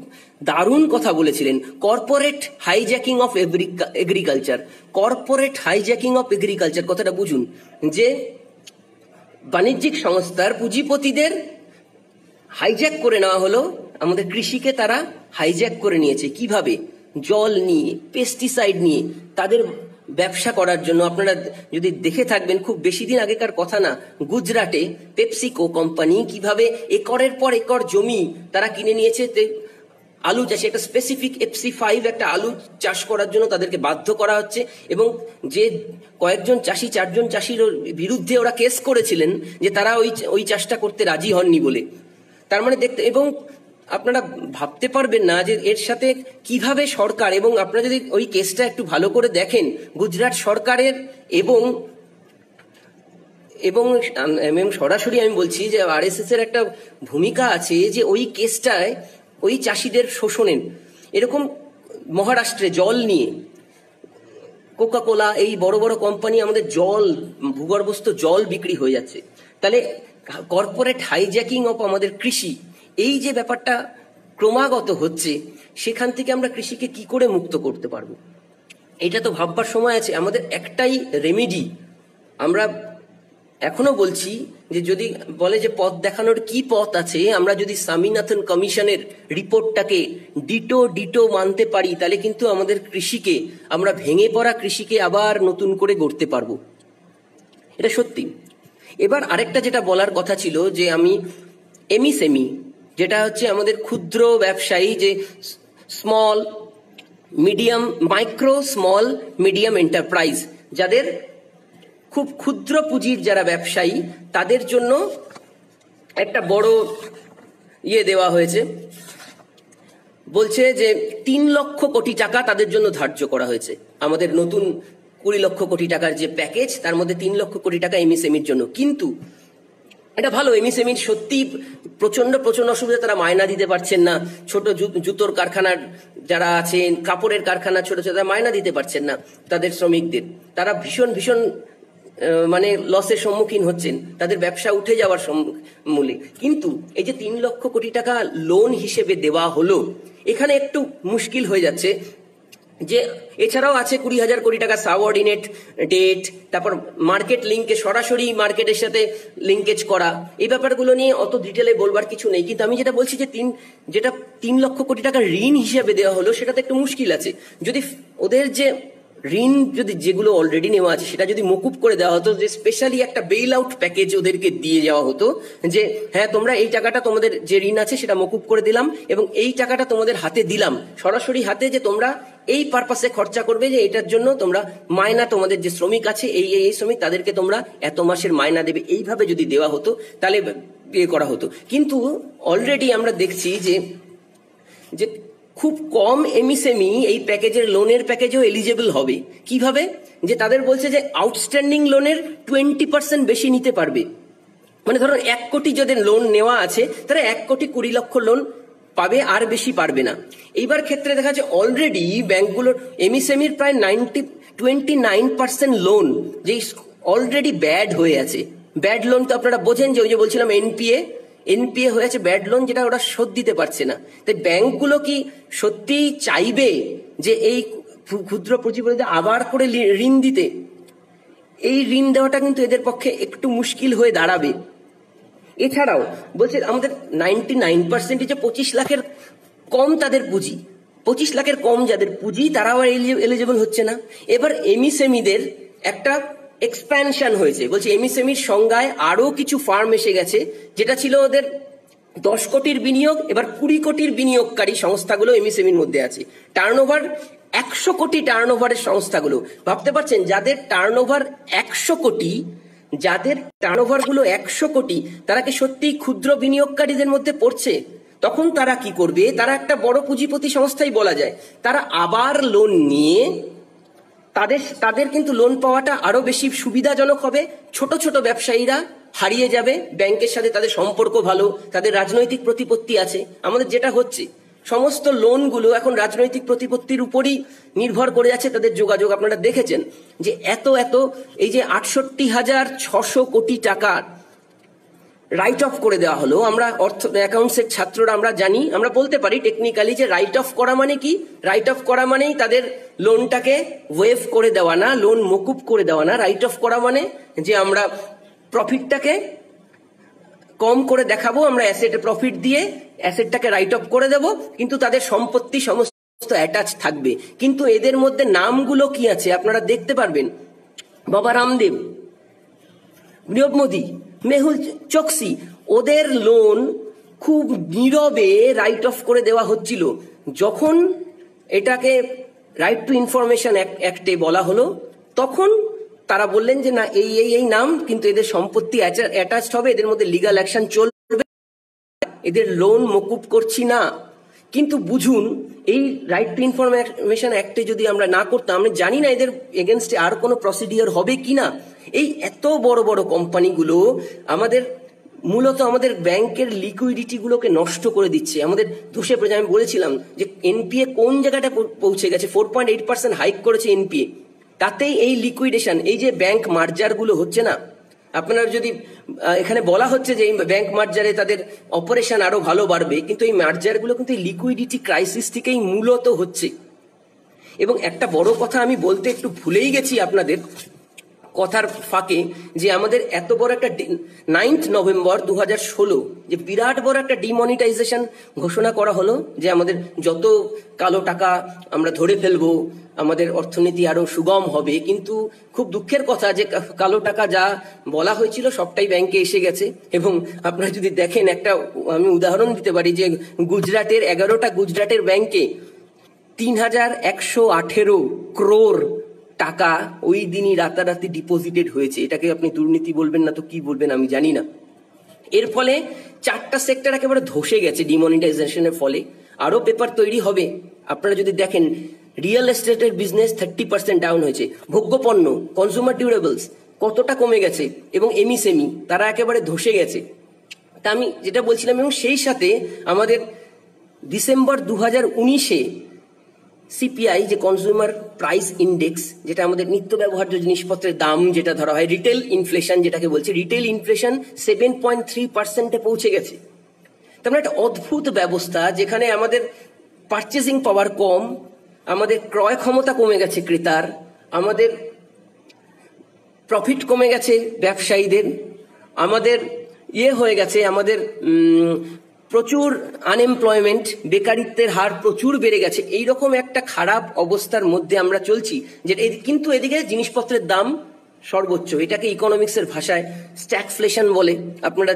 দারুণ কথা বলেছিলেন, corporate hijacking of agriculture. Corporate hijacking of agriculture কথাটা বুঝুন, যে বাণিজ্যিক সংস্থার পুঁজিপতিদের হাইজ্যাক করে নেওয়া হলো আমাদের কৃষিকে। তারা হাইজ্যাক করে নিয়েছে কিভাবে? জল নিয়ে, পেস্টিসাইড নিয়ে, তাদের ব্যবসা করার জন্য। আপনারা যদি দেখে থাকবেন, খুব বেশি দিন আগেকার কথা না, গুজরাটে পেপসিকো কোম্পানি কিভাবে একরের পর একর জমি তারা কিনে নিয়েছে আলু চাষে। একটা স্পেসিফিক FC5 একটা আলু চাষ করার জন্য তাদেরকে বাধ্য করা হচ্ছে, এবং যে কয়েকজন চাষি, 4 জন চাষির বিরুদ্ধে ওরা কেস করেছিলেন যে তারা ওই চাষটা করতে রাজি হননি বলে। তার মানে দেখতে, এবং আপনারা ভাবতে পারবেন না যে এর সাথে কিভাবে সরকার, এবং আপনারা যদি ওই কেসটা একটু ভালো করে দেখেন, গুজরাট সরকারের এবং সরাসরি আমি বলছি যে RSS এর একটা ভূমিকা আছে, যে ওই কেসটায় ওই চাষিদের শোষণের। এরকম মহারাষ্ট্রে জল নিয়ে কোকা কোলা, এই বড় বড় কোম্পানি আমাদের জল, ভূগর্ভস্থ জল বিক্রি হয়ে যাচ্ছে। তাহলে কর্পোরেট হাইজ্যাকিং অফ আমাদের কৃষি, এই যে ব্যাপারটা ক্রমাগত হচ্ছে, সেখান থেকে আমরা কৃষিকে কি করে মুক্ত করতে পারবো, এটা তো ভাববার সময় আছে। আমাদের একটাই রেমেডি, আমরা এখনো বলছি যে যদি বলে যে পথ দেখানোর কি পথ আছে, আমরা যদি স্বামীনাথন কমিশনের রিপোর্টটাকে ডিটো মানতে পারি, তাহলে কিন্তু আমাদের কৃষিকে, আমরা ভেঙে পড়া কৃষিকে আবার নতুন করে গড়তে পারবো, এটা সত্যি। এবার আরেকটা যেটা বলার কথা ছিল, যে আমি এমএসএমই, যেটা হচ্ছে আমাদের ক্ষুদ্র ব্যবসায়ী, যে small medium, micro small medium enterprise, যাদের খুব ক্ষুদ্র পুঁজির যারা ব্যবসায়ী, তাদের জন্য একটা বড় দেওয়া হয়েছে। বলছে যে 3 লক্ষ কোটি টাকা তাদের জন্য ধার্য করা হয়েছে। আমাদের নতুন 20 লক্ষ কোটি টাকার যে প্যাকেজ, তার মধ্যে 3 লক্ষ কোটি টাকা এমএসএমইর জন্য। কিন্তু এটা ভালো, এমএসএমইর সত্যি প্রচন্ড অসুবিধা, তারা মায়না দিতে পারছেন না। ছোট জুতোর কারখানার যারা আছেন, কাপড়ের কারখানা ছোট ছোট, তারা মায়না দিতে পারছেন না তাদের শ্রমিকদের, তারা ভীষণ মানে লসের সম্মুখীন হচ্ছেন, তাদের ব্যবসা উঠে যাওয়ার মূলে। কিন্তু এই যে 3 লক্ষ কোটি টাকা লোন হিসেবে দেওয়া হলো, এখানে একটু মুশকিল হয়ে যাচ্ছে। যে এছাড়াও আছে 20,000 কোটি টাকা সাবঅর্ডিনেট ডেট, তারপর মার্কেট লিঙ্কে, সরাসরি মার্কেটের সাথে লিঙ্কেজ করা, এই ব্যাপারগুলো নিয়ে অত ডিটেলে বলবার কিছু নেই। কিন্তু আমি যেটা বলছি যে 3 লক্ষ কোটি টাকা ঋণ হিসেবে দেওয়া হলো, সেটাতে একটু মুশকিল আছে। যদি ওদের যে ঋণ, যদি যেগুলো অলরেডি নেওয়া আছে সেটা যদি মকুব করে দেওয়া হতো, যে স্পেশালি একটা বেইল আউট প্যাকেজ ওদেরকে দিয়ে যাওয়া হতো, যে হ্যাঁ তোমরা এই টাকাটা, তোমাদের যে ঋণ আছে সেটা মকুব করে দিলাম, এবং এই টাকাটা তোমাদের হাতে দিলাম, সরাসরি হাতে, যে তোমরা এই পারপাসে খরচা করবে, যে এটার জন্য তোমরা মায়না, তোমাদের যে শ্রমিক আছে এই শ্রমিক, তাদেরকে তোমরা এত মাসের মায়না দেবে, এইভাবে যদি দেওয়া হতো তাহলে বিয়ে করা হতো। কিন্তু অলরেডি আমরা দেখছি যে খুব কম এমএসএমই এই প্যাকেজের, লোনের প্যাকেজেও এলিজেবল হবে। কিভাবে? যে তাদের বলছে যে আউটস্ট্যান্ডিং লোনের 20% বেশি নিতে পারবে। মানে ধরুন 1 কোটি যদি লোন নেওয়া আছে, তারা 1,20,00,000 লোন পাবে, আর বেশি পারবে না। এইবার ক্ষেত্রে দেখা যাচ্ছে অলরেডি ব্যাংকগুলোর এমএসএমইর প্রায় 29% লোন যে অলরেডি ব্যাড হয়ে আছে। ব্যাড লোন তো আপনারা বোঝেন, যে ওই যে বলছিলাম এনপিএ হয়ে আছে, ব্যাড লোন, যেটা ওরা শোধ দিতে পারছে না। তাই ব্যাংকগুলো কি সত্যি চাইবে যে এই ক্ষুদ্র পুঁজিপতিদের আবার করে ঋণ দিতে? এই ঋণ দেওয়াটা কিন্তু এদের পক্ষে একটু মুশকিল হয়ে দাঁড়াবে। এছাড়াও বলছে আমাদের 99% যে 25 লাখের কম তাদের পুঁজি, 25 লাখের কম যাদের পুঁজি, তারাও এলিজিবল হচ্ছে না। এবার এমএসএমইদের একটা এক্সপ্যানশন হয়েছে, বলছে এমএসএমইর সংজ্ঞায় আরো কিছু ফার্ম এসে গেছে, যেটা ছিল ওদের 10 কোটির বিনিয়োগ, এবার 20 কোটির বিনিয়োগকারী সংস্থাগুলো এমএসএমইর মধ্যে আছে। টার্নওভার 100 কোটি টার্নওভারের সংস্থাগুলো, ভাবতে পারছেন, যাদের টার্নওভার 100 কোটি, যাদের টার্নওভার গুলো 100 কোটি, তারা কি সত্যি ক্ষুদ্র বিনিয়োগকারীদের মধ্যে পড়ছে? তখন তারা কি করবে? তারা একটা বড় পুঁজিপতি সংস্থাই বলা যায়, তারা আবার লোন নিয়ে তাদের কিন্তু লোন পাওয়াটা আরো বেশি সুবিধাজনক হবে। ছোট ছোট ব্যবসায়ীরা হারিয়ে যাবে, ব্যাংকের সাথে তাদের সম্পর্ক ভালো, তাদের রাজনৈতিক প্রতিপত্তি আছে। আমাদের যেটা হচ্ছে, সমস্ত লোনগুলো এখন রাজনৈতিক প্রতিপত্তির উপরই নির্ভর করে আছে, তাদের যোগাযোগ। আপনারা দেখেছেন যে এত এই যে 68,600 কোটি টাকা রাইট অফ করে দেওয়া হলো। আমরা অ্যাকাউন্টসের ছাত্ররা আমরা জানি, আমরা বলতে পারি টেকনিক্যালি যে রাইট অফ করা মানে কি? রাইট অফ করা মানেই তাদের লোনটাকে ওয়েভ করে দেওয়া না, লোন মকুব করে দেওয়া না। রাইট অফ করা মানে যে আমরা প্রফিটটাকে কম করে দেখাবো, আমরা অ্যাসেটে প্রফিট দিয়ে অ্যাসেটটাকে রাইট অফ করে দেব, কিন্তু তাদের সম্পত্তি সমস্ত অ্যাটাচ থাকবে। কিন্তু এদের মধ্যে নামগুলো কি আছে আপনারা দেখতে পারবেন। বাবা রামদেব, নীরব মোদী, মেহুল চোকসি, ওদের লোন খুব নীরবে রাইট অফ করে দেওয়া হচ্ছিল। যখন এটাকে রাইট টু ইনফরমেশন অ্যাক্টে বলা হলো, তখন তারা বললেন যে না, এই নাম, কিন্তু এদের সম্পত্তি অ্যাটাচড হবে, এদের মধ্যে লিগ্যাল অ্যাকশন চলবে, এদের লোন মকুব করছি না। কিন্তু বুঝুন, এই রাইট টু ইনফরমেশন অ্যাক্টে যদি আমরা না করতাম, আমরা জানি না এদের এগেনস্টে আর কোনো প্রসিডিওর হবে কিনা। এই এত বড় বড় কোম্পানিগুলো মূলত আমাদের ব্যাংকের লিকুইডিটি গুলোকে নষ্ট করে দিচ্ছে, আমাদের ধসে পড়ে যায়। আমি বলেছিলাম যে এনপিএ কোন জায়গাটা পৌঁছে গেছে, 4.8% হাইক করেছে এনপিএ। তাতেই এই লিকুইডেশন, এই যে ব্যাংক মার্জারগুলো হচ্ছে না, আপনারা যদি এখানে বলা হচ্ছে যে এই ব্যাংক মার্জারে তাদের অপারেশন আরো ভালো বাড়বে, কিন্তু এই মার্জারগুলো কিন্তু লিকুইডিটি ক্রাইসিস থেকেই মূলত হচ্ছে। এবং একটা বড় কথা আমি বলতে একটু ভুলেই গেছি আপনাদের কথার ফাঁকে, যে আমাদের এত বড় একটা 9 নভেম্বর 2016 যে বিরাট বড় একটা ডিমনিটাইজেশন ঘোষণা করা হলো, যে আমাদের যত কালো টাকা আমরা ধরে ফেলবো, আমাদের অর্থনীতি আরো সুগম হবে। কিন্তু খুব দুঃখের কথা যে কালো টাকা যা বলা হয়েছিল সবটাই ব্যাংকে এসে গেছে। এবং আপনারা যদি দেখেন, একটা আমি উদাহরণ দিতে পারি, যে গুজরাটের 11টা গুজরাটের ব্যাংকে 3118 crore টাকা ওই দিনই রাতারাতি ডিপোজিটেড হয়েছে। এটাকে আপনি দুর্নীতি বলবেন না তো কি বলবেন আমি জানি না। এর ফলে 4টা সেক্টর একেবারে ধসে গেছে ডিমনিটাইজেশনের ফলে। আরো পেপার তৈরি হবে। আপনারা যদি দেখেন, রিয়েল এস্টেটের বিজনেস 30% ডাউন হয়েছে, ভোগ্যপণ্য কনজিউমার ডিউরেবলস কতটা কমে গেছে, এবং এমএসএমই তারা একেবারে ধসে গেছে। তা আমি যেটা বলছিলাম, এবং সেই সাথে আমাদের ডিসেম্বর 2019-এ সিপিআই, যে কনজিউমার প্রাইস ইন্ডেক্স, যেটা আমাদের নিত্য ব্যবহার্য জিনিসপত্রের দাম যেটা ধরা হয়, রিটেল ইনফ্লেশন যেটাকে বলছে, রিটেল ইনফ্লেশন 7.3%-এ পৌঁছে গেছে। তার মানে একটা অদ্ভুত ব্যবস্থা, যেখানে আমাদের পারচেজিং পাওয়ার কম, আমাদের ক্রয় ক্ষমতা কমে গেছে ক্রেতার, আমাদের প্রফিট কমে গেছে ব্যবসায়ীদের, আমাদের হয়ে গেছে, আমাদের প্রচুর আনএমপ্লয়মেন্ট, বেকারিত্বের হার প্রচুর বেড়ে গেছে। এইরকম একটা খারাপ অবস্থার মধ্যে আমরা চলছি, যে কিন্তু এদিকে জিনিসপত্রের দাম সর্বোচ্চ। এটাকে ইকোনমিক্সের ভাষায় স্ট্যাগফ্লেশন বলে। আপনারা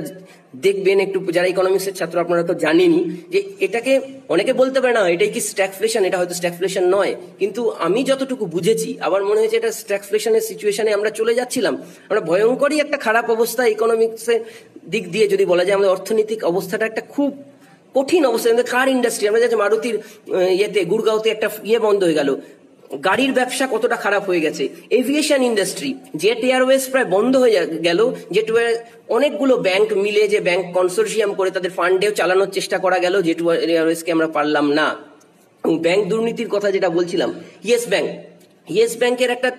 দেখবেন, একটু যারা ইকোনমিক্সের ছাত্র আপনারা তো জানেনই, যে এটাকে অনেকে বলতে পারে না এটাই কি স্ট্যাগফ্লেশন, এটা হয়তো স্ট্যাগফ্লেশন নয়, কিন্তু আমি যতটুকু বুঝেছি আমার মনে হয়েছে এটা স্ট্যাগফ্লেশনের সিচুয়েশনে আমরা চলে যাচ্ছিলাম। আমরা ভয়ঙ্করই একটা খারাপ অবস্থা ইকোনমিক্সের দিক দিয়ে যদি বলা যায়, আমাদের অর্থনৈতিক অবস্থাটা একটা খুব কঠিন অবস্থা। আমাদের কার ইন্ডাস্ট্রি, আমরা যাচ্ছি মারুতির গুড়গাঁওতে একটা বন্ধ হয়ে গেল, গাড়ির ব্যবসা কতটা খারাপ হয়ে গেছে, এভিয়েশন ইন্ডাস্ট্রি, জেট এয়ারওয়েজ প্রায় বন্ধ হয়ে গেল। জেট অনেকগুলো ব্যাংক মিলে, যে ব্যাংক কনসোর্সিয়াম করে তাদের ফান্ডেও চালানোর চেষ্টা করা গেল, জেট এয়ারওয়েজকে আমরা পারলাম না। ব্যাংক দুর্নীতির কথা যেটা বলছিলাম, ইয়েস ব্যাংকের একটা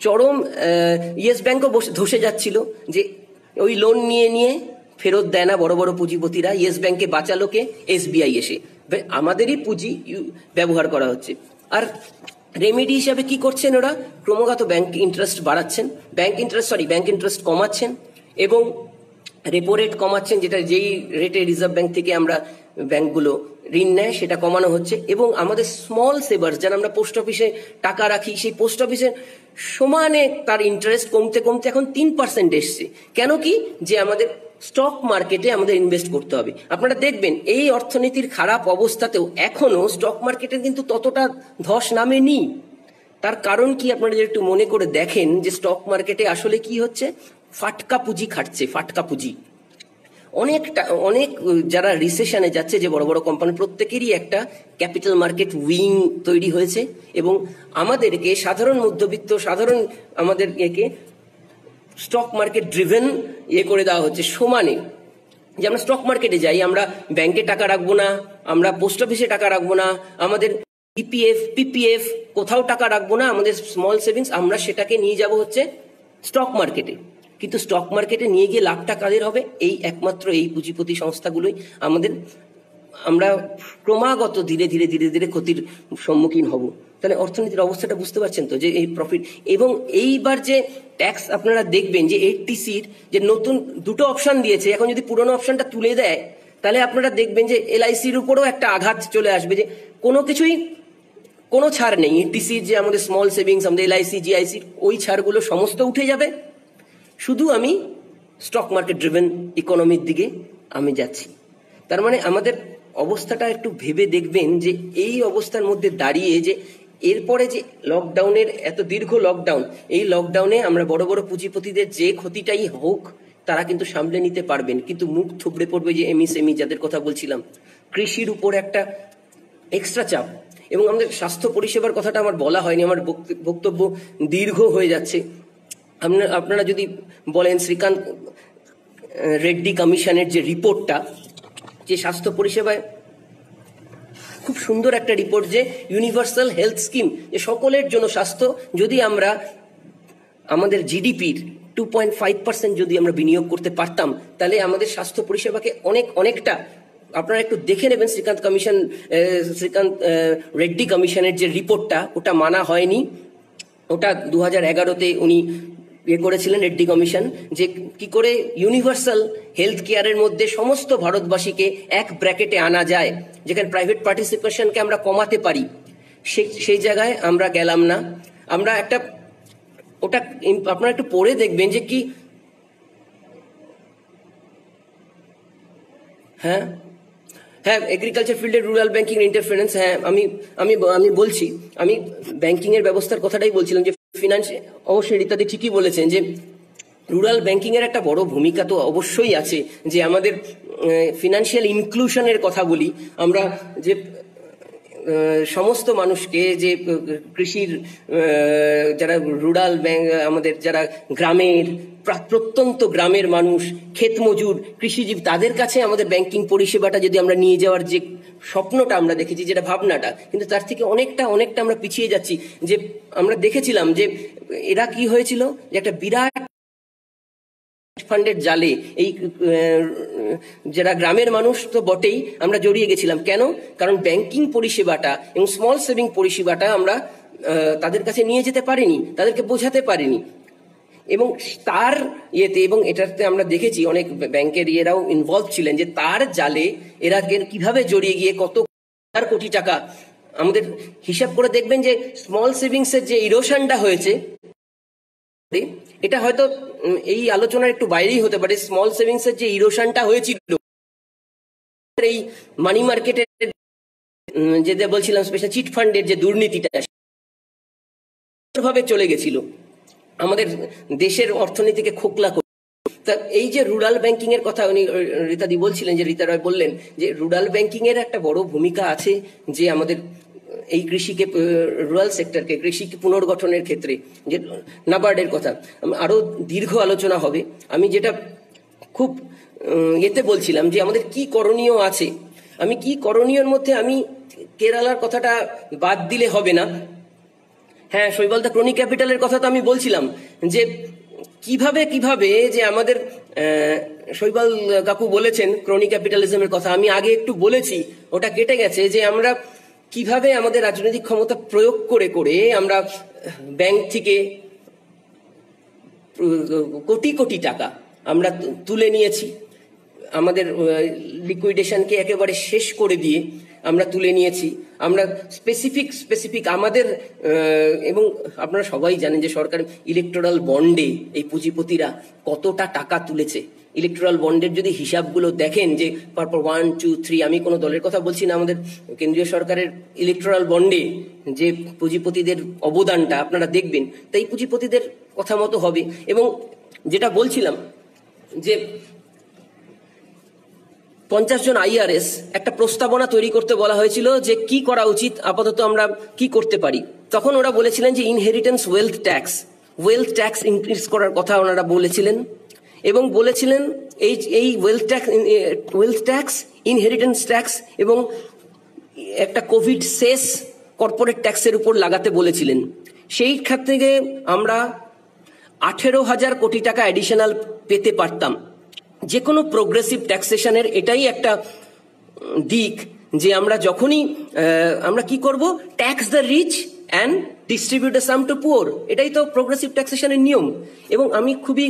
চরম, ইয়েস ব্যাংকও ধসে যাচ্ছিল, যে ওই লোন নিয়ে ফেরত দেয় না বড় বড় পুঁজিপতিরা। ইয়েস ব্যাংকে বাঁচালো কে? এসবিআই এসে। আমাদেরই পুঁজি ব্যবহার করা হচ্ছে। আর রেমেডি হিসাবে কি করছেন ওরা? ক্রমাগত ব্যাংক ইন্টারেস্ট বাড়াচ্ছেন, ব্যাংক ইন্টারেস্ট কমাচ্ছেন, এবং রেপো রেট কমাচ্ছেন, যেটা যেই রেটে রিজার্ভ ব্যাংক থেকে আমরা ব্যাংকগুলো ঋণ নেয় সেটা কমানো হচ্ছে। এবং আমাদের স্মল সেভার্স, যারা আমরা পোস্ট অফিসে টাকা রাখি, সেই পোস্ট অফিসের সমানে তার ইন্টারেস্ট কমতে কমতে এখন 3% এসছে। কেন কি? যে আমাদের স্টক মার্কেটে আমাদের ইনভেস্ট করতে হবে। আপনারা দেখবেন এই অর্থনীতির খারাপ অবস্থাতেও এখনো স্টক মার্কেটের কিন্তু ততটা ধস নামেনি। তার কারণ কি? আপনারা যদি একটু মনে করে দেখেন, যে স্টক মার্কেটে আসলে কি হচ্ছে, ফাটকা পুঁজি খাটছে, ফাটকা পুঁজি। অনেক যারা রিসেশনে যাচ্ছে, যে বড় বড় কোম্পানি, প্রত্যেকেরই একটা ক্যাপিটাল মার্কেট উইং তৈরি হয়েছে, এবং আমাদেরকে সাধারণ মধ্যবিত্ত, সাধারণ আমাদের স্টক মার্কেট ড্রিভেন করে দেওয়া হচ্ছে সমানে। যে আমরা স্টক মার্কেটে যাই, আমরা ব্যাংকে টাকা রাখবো না, আমরা পোস্ট অফিসে টাকা রাখবো না, আমাদের ইপিএফ পিপিএফ কোথাও টাকা রাখবো না, আমাদের স্মল সেভিংস আমরা সেটাকে নিয়ে যাব হচ্ছে স্টক মার্কেটে। কিন্তু স্টক মার্কেটে নিয়ে গিয়ে লাভটা কাদের হবে? একমাত্র এই পুঁজিপতি সংস্থাগুলোই। আমরা ক্রমাগত ধীরে ধীরে ক্ষতির সম্মুখীন হব। তাহলে অর্থনীতির অবস্থাটা বুঝতে পারছেন তো, যে এই প্রফিট। এবং এইবার যে ট্যাক্স আপনারা দেখবেন, যে এইচটিসির যে নতুন দুটো অপশন দিয়েছে, এখন যদি পুরনো অপশনটা তুলে দেয়, তাহলে আপনারা দেখবেন যে এলআইসির উপরেও একটা আঘাত চলে আসবে, যে কোনো ছাড় নেই। এইচটিসির যে আমাদের স্মল সেভিংস, আমাদের এলআইসি, জিআইসি, ওই ছাড়গুলো সমস্ত উঠে যাবে। শুধু আমি স্টক মার্কেট ড্রিভেন ইকোনমির দিকে আমি যাচ্ছি। তার মানে আমাদের অবস্থাটা একটু ভেবে দেখবেন, যে এই অবস্থার মধ্যে দাঁড়িয়ে, যে এরপরে যে লকডাউনের এত দীর্ঘ লকডাউন, এই লকডাউনে আমরা বড় বড় পুঁজিপতিদের যে ক্ষতিটাই হোক তারা কিন্তু সামলে নিতে পারবেন, কিন্তু মুখ থুবড়ে পড়বে যে এমএসএমই যাদের কথা বলছিলাম, কৃষির উপর একটা এক্সট্রা চাপ। এবং আমাদের স্বাস্থ্য পরিষেবার কথাটা আমার বলা হয়নি, আমার বক্তব্য দীর্ঘ হয়ে যাচ্ছে। আপনারা যদি বলেন, শ্রীকান্ত রেড্ডি কমিশনের যে রিপোর্টটা, যে স্বাস্থ্য পরিষেবায় খুব সুন্দর একটা রিপোর্ট যে ইউনিভার্সাল হেলথ স্কিম, যে সকলের জন্য স্বাস্থ্য, যদি আমরা আমাদের জিডিপির 2.5% যদি আমরা বিনিয়োগ করতে পারতাম, তাহলে আমাদের স্বাস্থ্য পরিষেবাকে অনেকটা, আপনারা একটু দেখে নেবেন শ্রীকান্ত রেড্ডি কমিশনের যে রিপোর্টটা, ওটা মানা হয়নি, ওটা 2011-তে উনি করেছিলেন রেড্ডি কমিশন, যে কি করে ইউনিভার্সাল হেলথ কেয়ারের মধ্যে সমস্ত ভারতবাসীকে এক ব্র্যাকেটে আনা যায়, যেখানে প্রাইভেট পার্টিসিপেশনকে আমরা কমাতে পারি। সেই জায়গায় আমরা গেলাম না। আমরা ওটা আপনারা একটু পড়ে দেখবেন যে কি, হ্যাঁ এগ্রিকালচার ফিল্ডে রুরাল ব্যাংকিং ইন্টারফারেন্স, হ্যাঁ আমি বলছি, আমি ব্যাংকিং এর ব্যবস্থার কথাটাই বলছিলাম, যে ফিনান্স, অবশ্যই রীতাদি ঠিকই বলেছেন যে রুরাল ব্যাংকিং এর একটা বড় ভূমিকা তো অবশ্যই আছে। যে আমাদের ফিনান্সিয়াল ইনক্লুশনের কথা বলি আমরা, যে সমস্ত মানুষকে, যে কৃষির যারা রুরাল আমাদের যারা গ্রামের প্রত্যন্ত গ্রামের মানুষ, ক্ষেত মজুর, কৃষিজীবী, তাদের কাছে আমাদের ব্যাংকিং পরিষেবাটা যদি আমরা নিয়ে যাওয়ার যে স্বপ্নটা আমরা দেখেছি, যেটা ভাবনাটা, কিন্তু তার থেকে অনেকটা আমরা পিছিয়ে যাচ্ছি। যে আমরা দেখেছিলাম যে এরা কি হয়েছিল, যে একটা বিরাট ফান্ডের জালে এই যারা গ্রামের মানুষ তো বটেই আমরা জড়িয়ে গেছিলাম। কেন? কারণ ব্যাংকিং পরিষেবাটা এবং স্মল সেভিং পরিষেবাটা আমরা তাদের কাছে নিয়ে যেতে পারিনি, তাদেরকে বোঝাতে পারিনি। এবং তার ইয়েতে, এবং এটাতে আমরা দেখেছি অনেক ব্যাংকের ইয়েরাও ইনভলভ ছিলেন, যে তার জালে এরা কিভাবে জড়িয়ে গিয়ে কত কোটি টাকা, আমাদের হিসাব করে দেখবেন যে স্মল সেভিংস এর যে ইরোশনটা হয়েছে, এটা হয়তো এই আলোচনার একটু বাইরেই হতে পারে। স্মল সেভিংস এর যে ইরোশনটা হয়েছিল এই মানি মার্কেটের, যেটা বলছিলাম স্পেশাল চিট ফান্ডের যে দুর্নীতিটা ভাবে চলে গেছিল, আমাদের দেশের অর্থনীতিকে খোকলা করে। তা এই যে রুরাল ব্যাংকিং এর কথা উনি রীতাদি বলছিলেন, যে রীতা রয় বললেন যে রুরাল ব্যাংকিং এর একটা বড় ভূমিকা আছে, যে আমাদের এই কৃষিকে, রুরাল সেক্টরকে, কৃষিকে পুনর্গঠনের ক্ষেত্রে, যে নাবার্ডের কথা আরো দীর্ঘ আলোচনা হবে। আমি যেটা খুব এতে বলছিলাম যে আমাদের কি করণীয় আছে, আমি কি করণীয়র মধ্যে আমি কেরালার কথাটা বাদ দিলে হবে না। হ্যাঁ, শৈবালদা ক্রনি ক্যাপিটালের কথা তো আমি বলছিলাম, যে কিভাবে যে আমাদের শৈবাল কাকু বলেছেন ক্রনি ক্যাপিটালিজমের কথা, আমি আগে একটু বলেছি, ওটা কেটে গেছে, যে আমরা কিভাবে আমাদের রাজনৈতিক ক্ষমতা প্রয়োগ করে আমরা ব্যাংক থেকে কোটি টাকা আমরা তুলে নিয়েছি, আমাদের লিকুইডেশনকে একেবারে শেষ করে দিয়ে আমরা তুলে নিয়েছি। আমরা স্পেসিফিক আমাদের, এবং আপনারা সবাই জানেন যে সরকার ইলেকটোরাল বন্ডে এই পুঁজিপতিরা কতটা টাকা তুলেছে। ইলেকটোরাল বন্ডের যদি হিসাবগুলো দেখেন, যে পরপর 1, 2, 3, আমি কোনো দলের কথা বলছি না, আমাদের কেন্দ্রীয় সরকারের ইলেকটোরাল বন্ডে যে পুঁজিপতিদের অবদানটা আপনারা দেখবেন, তাই পুঁজিপতিদের কথা মতো হবে। এবং যেটা বলছিলাম যে 50 জন IRS একটা প্রস্তাবনা তৈরি করতে বলা হয়েছিল, যে কি করা উচিত, আপাতত আমরা কি করতে পারি। তখন ওরা বলেছিলেন যে ইনহেরিটেন্স ওয়েলথ ট্যাক্স ইনক্রিজ করার কথা ওনারা বলেছিলেন, এবং বলেছিলেন এই ওয়েলথ ট্যাক্স, ইনহেরিটেন্স ট্যাক্স এবং একটা কোভিড সেস কর্পোরেট ট্যাক্সের উপর লাগাতে বলেছিলেন। সেই ক্ষেত্রে থেকে আমরা 18,000 কোটি টাকা অ্যাডিশনাল পেতে পারতাম। যে কোনো প্রোগ্রেসিভ ট্যাক্সেশনের এটাই একটা দিক, যে আমরা যখনই আমরা কি করব, tax the rich and distribute the sum to poor, এটাই তো প্রোগ্রেসিভ ট্যাক্সেশনের নিয়ম। এবং আমি খুবই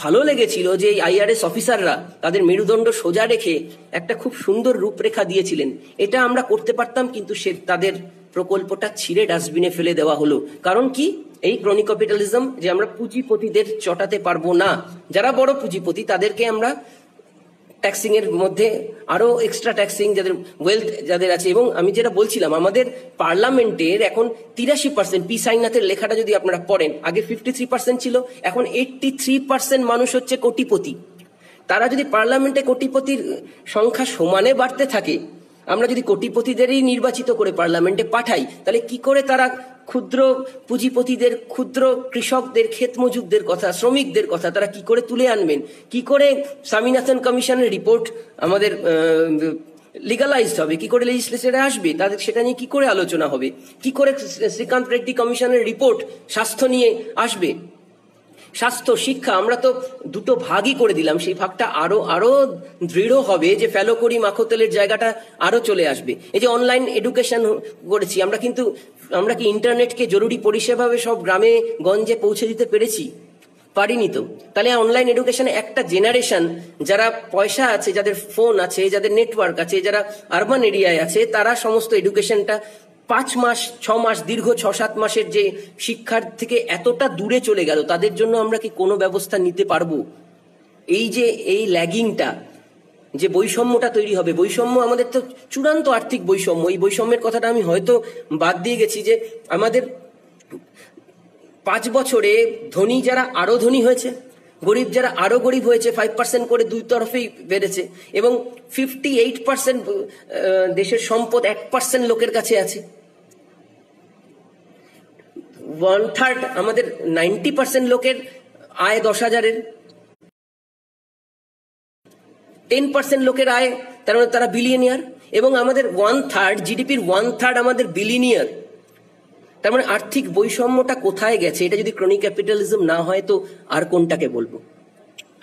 ভালো লেগেছিল যে IRS অফিসাররা তাদের মেরুদণ্ড সোজা রেখে একটা খুব সুন্দর রূপরেখা দিয়েছিলেন। এটা আমরা করতে পারতাম, কিন্তু তাদের প্রকল্পটা ছিঁড়ে ডাস্টবিনে ফেলে দেওয়া হলো। কারণ কি, এই ক্রনি ক্যাপিটালিজম, যে আমরা পুঁজিপতিদের চটাতে পারবো না, যারা বড় পুঁজিপতি তাদেরকে আমরা ট্যাক্সিং এর মধ্যে আরো এক্সট্রা ট্যাক্সিং যাদের ওয়েলথ যাদের আছে। এবং আমি যেটা বলছিলাম, আমাদের পার্লামেন্টের এখন 83%, পি সাইনাথের লেখাটা যদি আপনারা পড়েন, আগে 53% ছিল, এখন 83% মানুষ হচ্ছে কোটিপতি। তারা যদি পার্লামেন্টে কোটিপতির সংখ্যা সমানে বাড়তে থাকে, আমরা যদি কোটিপতিদেরই নির্বাচিত করে পার্লামেন্টে পাঠাই, তাহলে কি করে তারা ক্ষুদ্র পুঁজিপতিদের, ক্ষুদ্র কৃষকদের, ক্ষেত মজুরদের কথা, শ্রমিকদের কথা তারা কি করে তুলে আনবেন? কি করে স্বামীনাথন কমিশনের রিপোর্ট আমাদের লিগালাইজড হবে, কি করে লেজিসলেচারে আসবে, তাদের সেটা নিয়ে কি করে আলোচনা হবে, কি করে শ্রীকান্ত রেড্ডি কমিশনের রিপোর্ট স্বাস্থ্য নিয়ে আসবে। স্বাস্থ্য শিক্ষা আমরা তো দুটো ভাগই করে দিলাম, সেই ভাগটা আরো আরো দৃঢ় হবে, যে ফেলো করি মাখো তেলের জায়গাটা আরো চলে আসবে। এই যে অনলাইন এডুকেশন করেছি আমরা, কিন্তু আমরা কি ইন্টারনেটকে জরুরি পরিষেভাবে সব গ্রামে গঞ্জে পৌঁছে দিতে পেরেছি? পারিনি তো। তাহলে অনলাইন এডুকেশনে একটা জেনারেশন, যারা পয়সা আছে, যাদের ফোন আছে, যাদের নেটওয়ার্ক আছে, যারা আরবান এরিয়ায় আছে, তারা সমস্ত এডুকেশনটা 5 মাস 6 মাস দীর্ঘ 6-7 মাসের যে শিক্ষার থেকে এতটা দূরে চলে গেল, তাদের জন্য আমরা কি কোনো ব্যবস্থা নিতে পারবো? এই যে এই ল্যাগিংটা, যে বৈষম্যটা তৈরি হবে, বৈষম্য আমাদের তো চূড়ান্ত আর্থিক বৈষম্য। এই বৈষম্যের কথাটা আমি হয়তো বাদ দিয়ে গেছি, যে আমাদের 5 বছরে ধনী যারা আরো ধনী হয়েছে, গরিব যারা আরো গরিব হয়েছে, 5% করে দুই তরফেই বেড়েছে, এবং 58% দেশের সম্পদ 1% লোকের কাছে আছে। 1/3 আমাদের 90% লোকের আয় 10,000-এর, 10% লোকের আয়, তার মানে তারা বিলিয়নিয়ার, এবং আমাদের 1/3 জিডিপির 1/3 আমাদের বিলিয়নিয়ার। তার মানে আর্থিক বৈষম্যটা কোথায় গেছে? এটা যদি ক্রনিক ক্যাপিটালিজম না হয় তো আর কোনটাকে বলবো?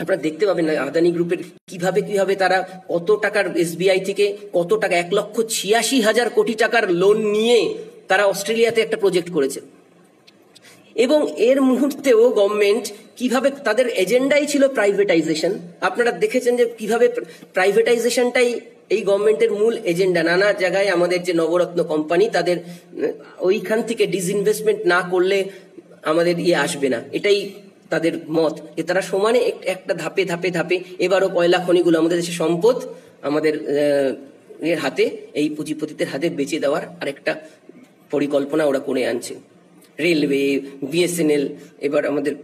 আপনারা দেখতে পাবেন না আদানি গ্রুপের কিভাবে তারা কত টাকার এসবিআই থেকে কত টাকা 1,86,000 কোটি টাকার লোন নিয়ে তারা অস্ট্রেলিয়াতে একটা প্রজেক্ট করেছে। এবং এর মুহূর্তেও গভর্নমেন্ট কিভাবে, তাদের এজেন্ডাই ছিল প্রাইভেটাইজেশন। আপনারা দেখেছেন যে কিভাবে প্রাইভেটাইজেশনটাই এই গভর্নমেন্টের মূল এজেন্ডা। নানা জায়গায় আমাদের যে নবরত্ন কোম্পানি, তাদের ওইখান থেকে ডিসইনভেস্টমেন্ট না করলে আমাদের আসবে না, এটাই তাদের মত। যে তারা সমানে একটা ধাপে ধাপে ধাপে, এবারও কয়লা খনিগুলো আমাদের দেশের সম্পদ আমাদের এর হাতে, এই পুঁজিপতিদের হাতে বেচে দেওয়ার আরেকটা পরিকল্পনা ওরা করে আনছে। রেলওয়ে, বিএসএনএল, এবার আমাদের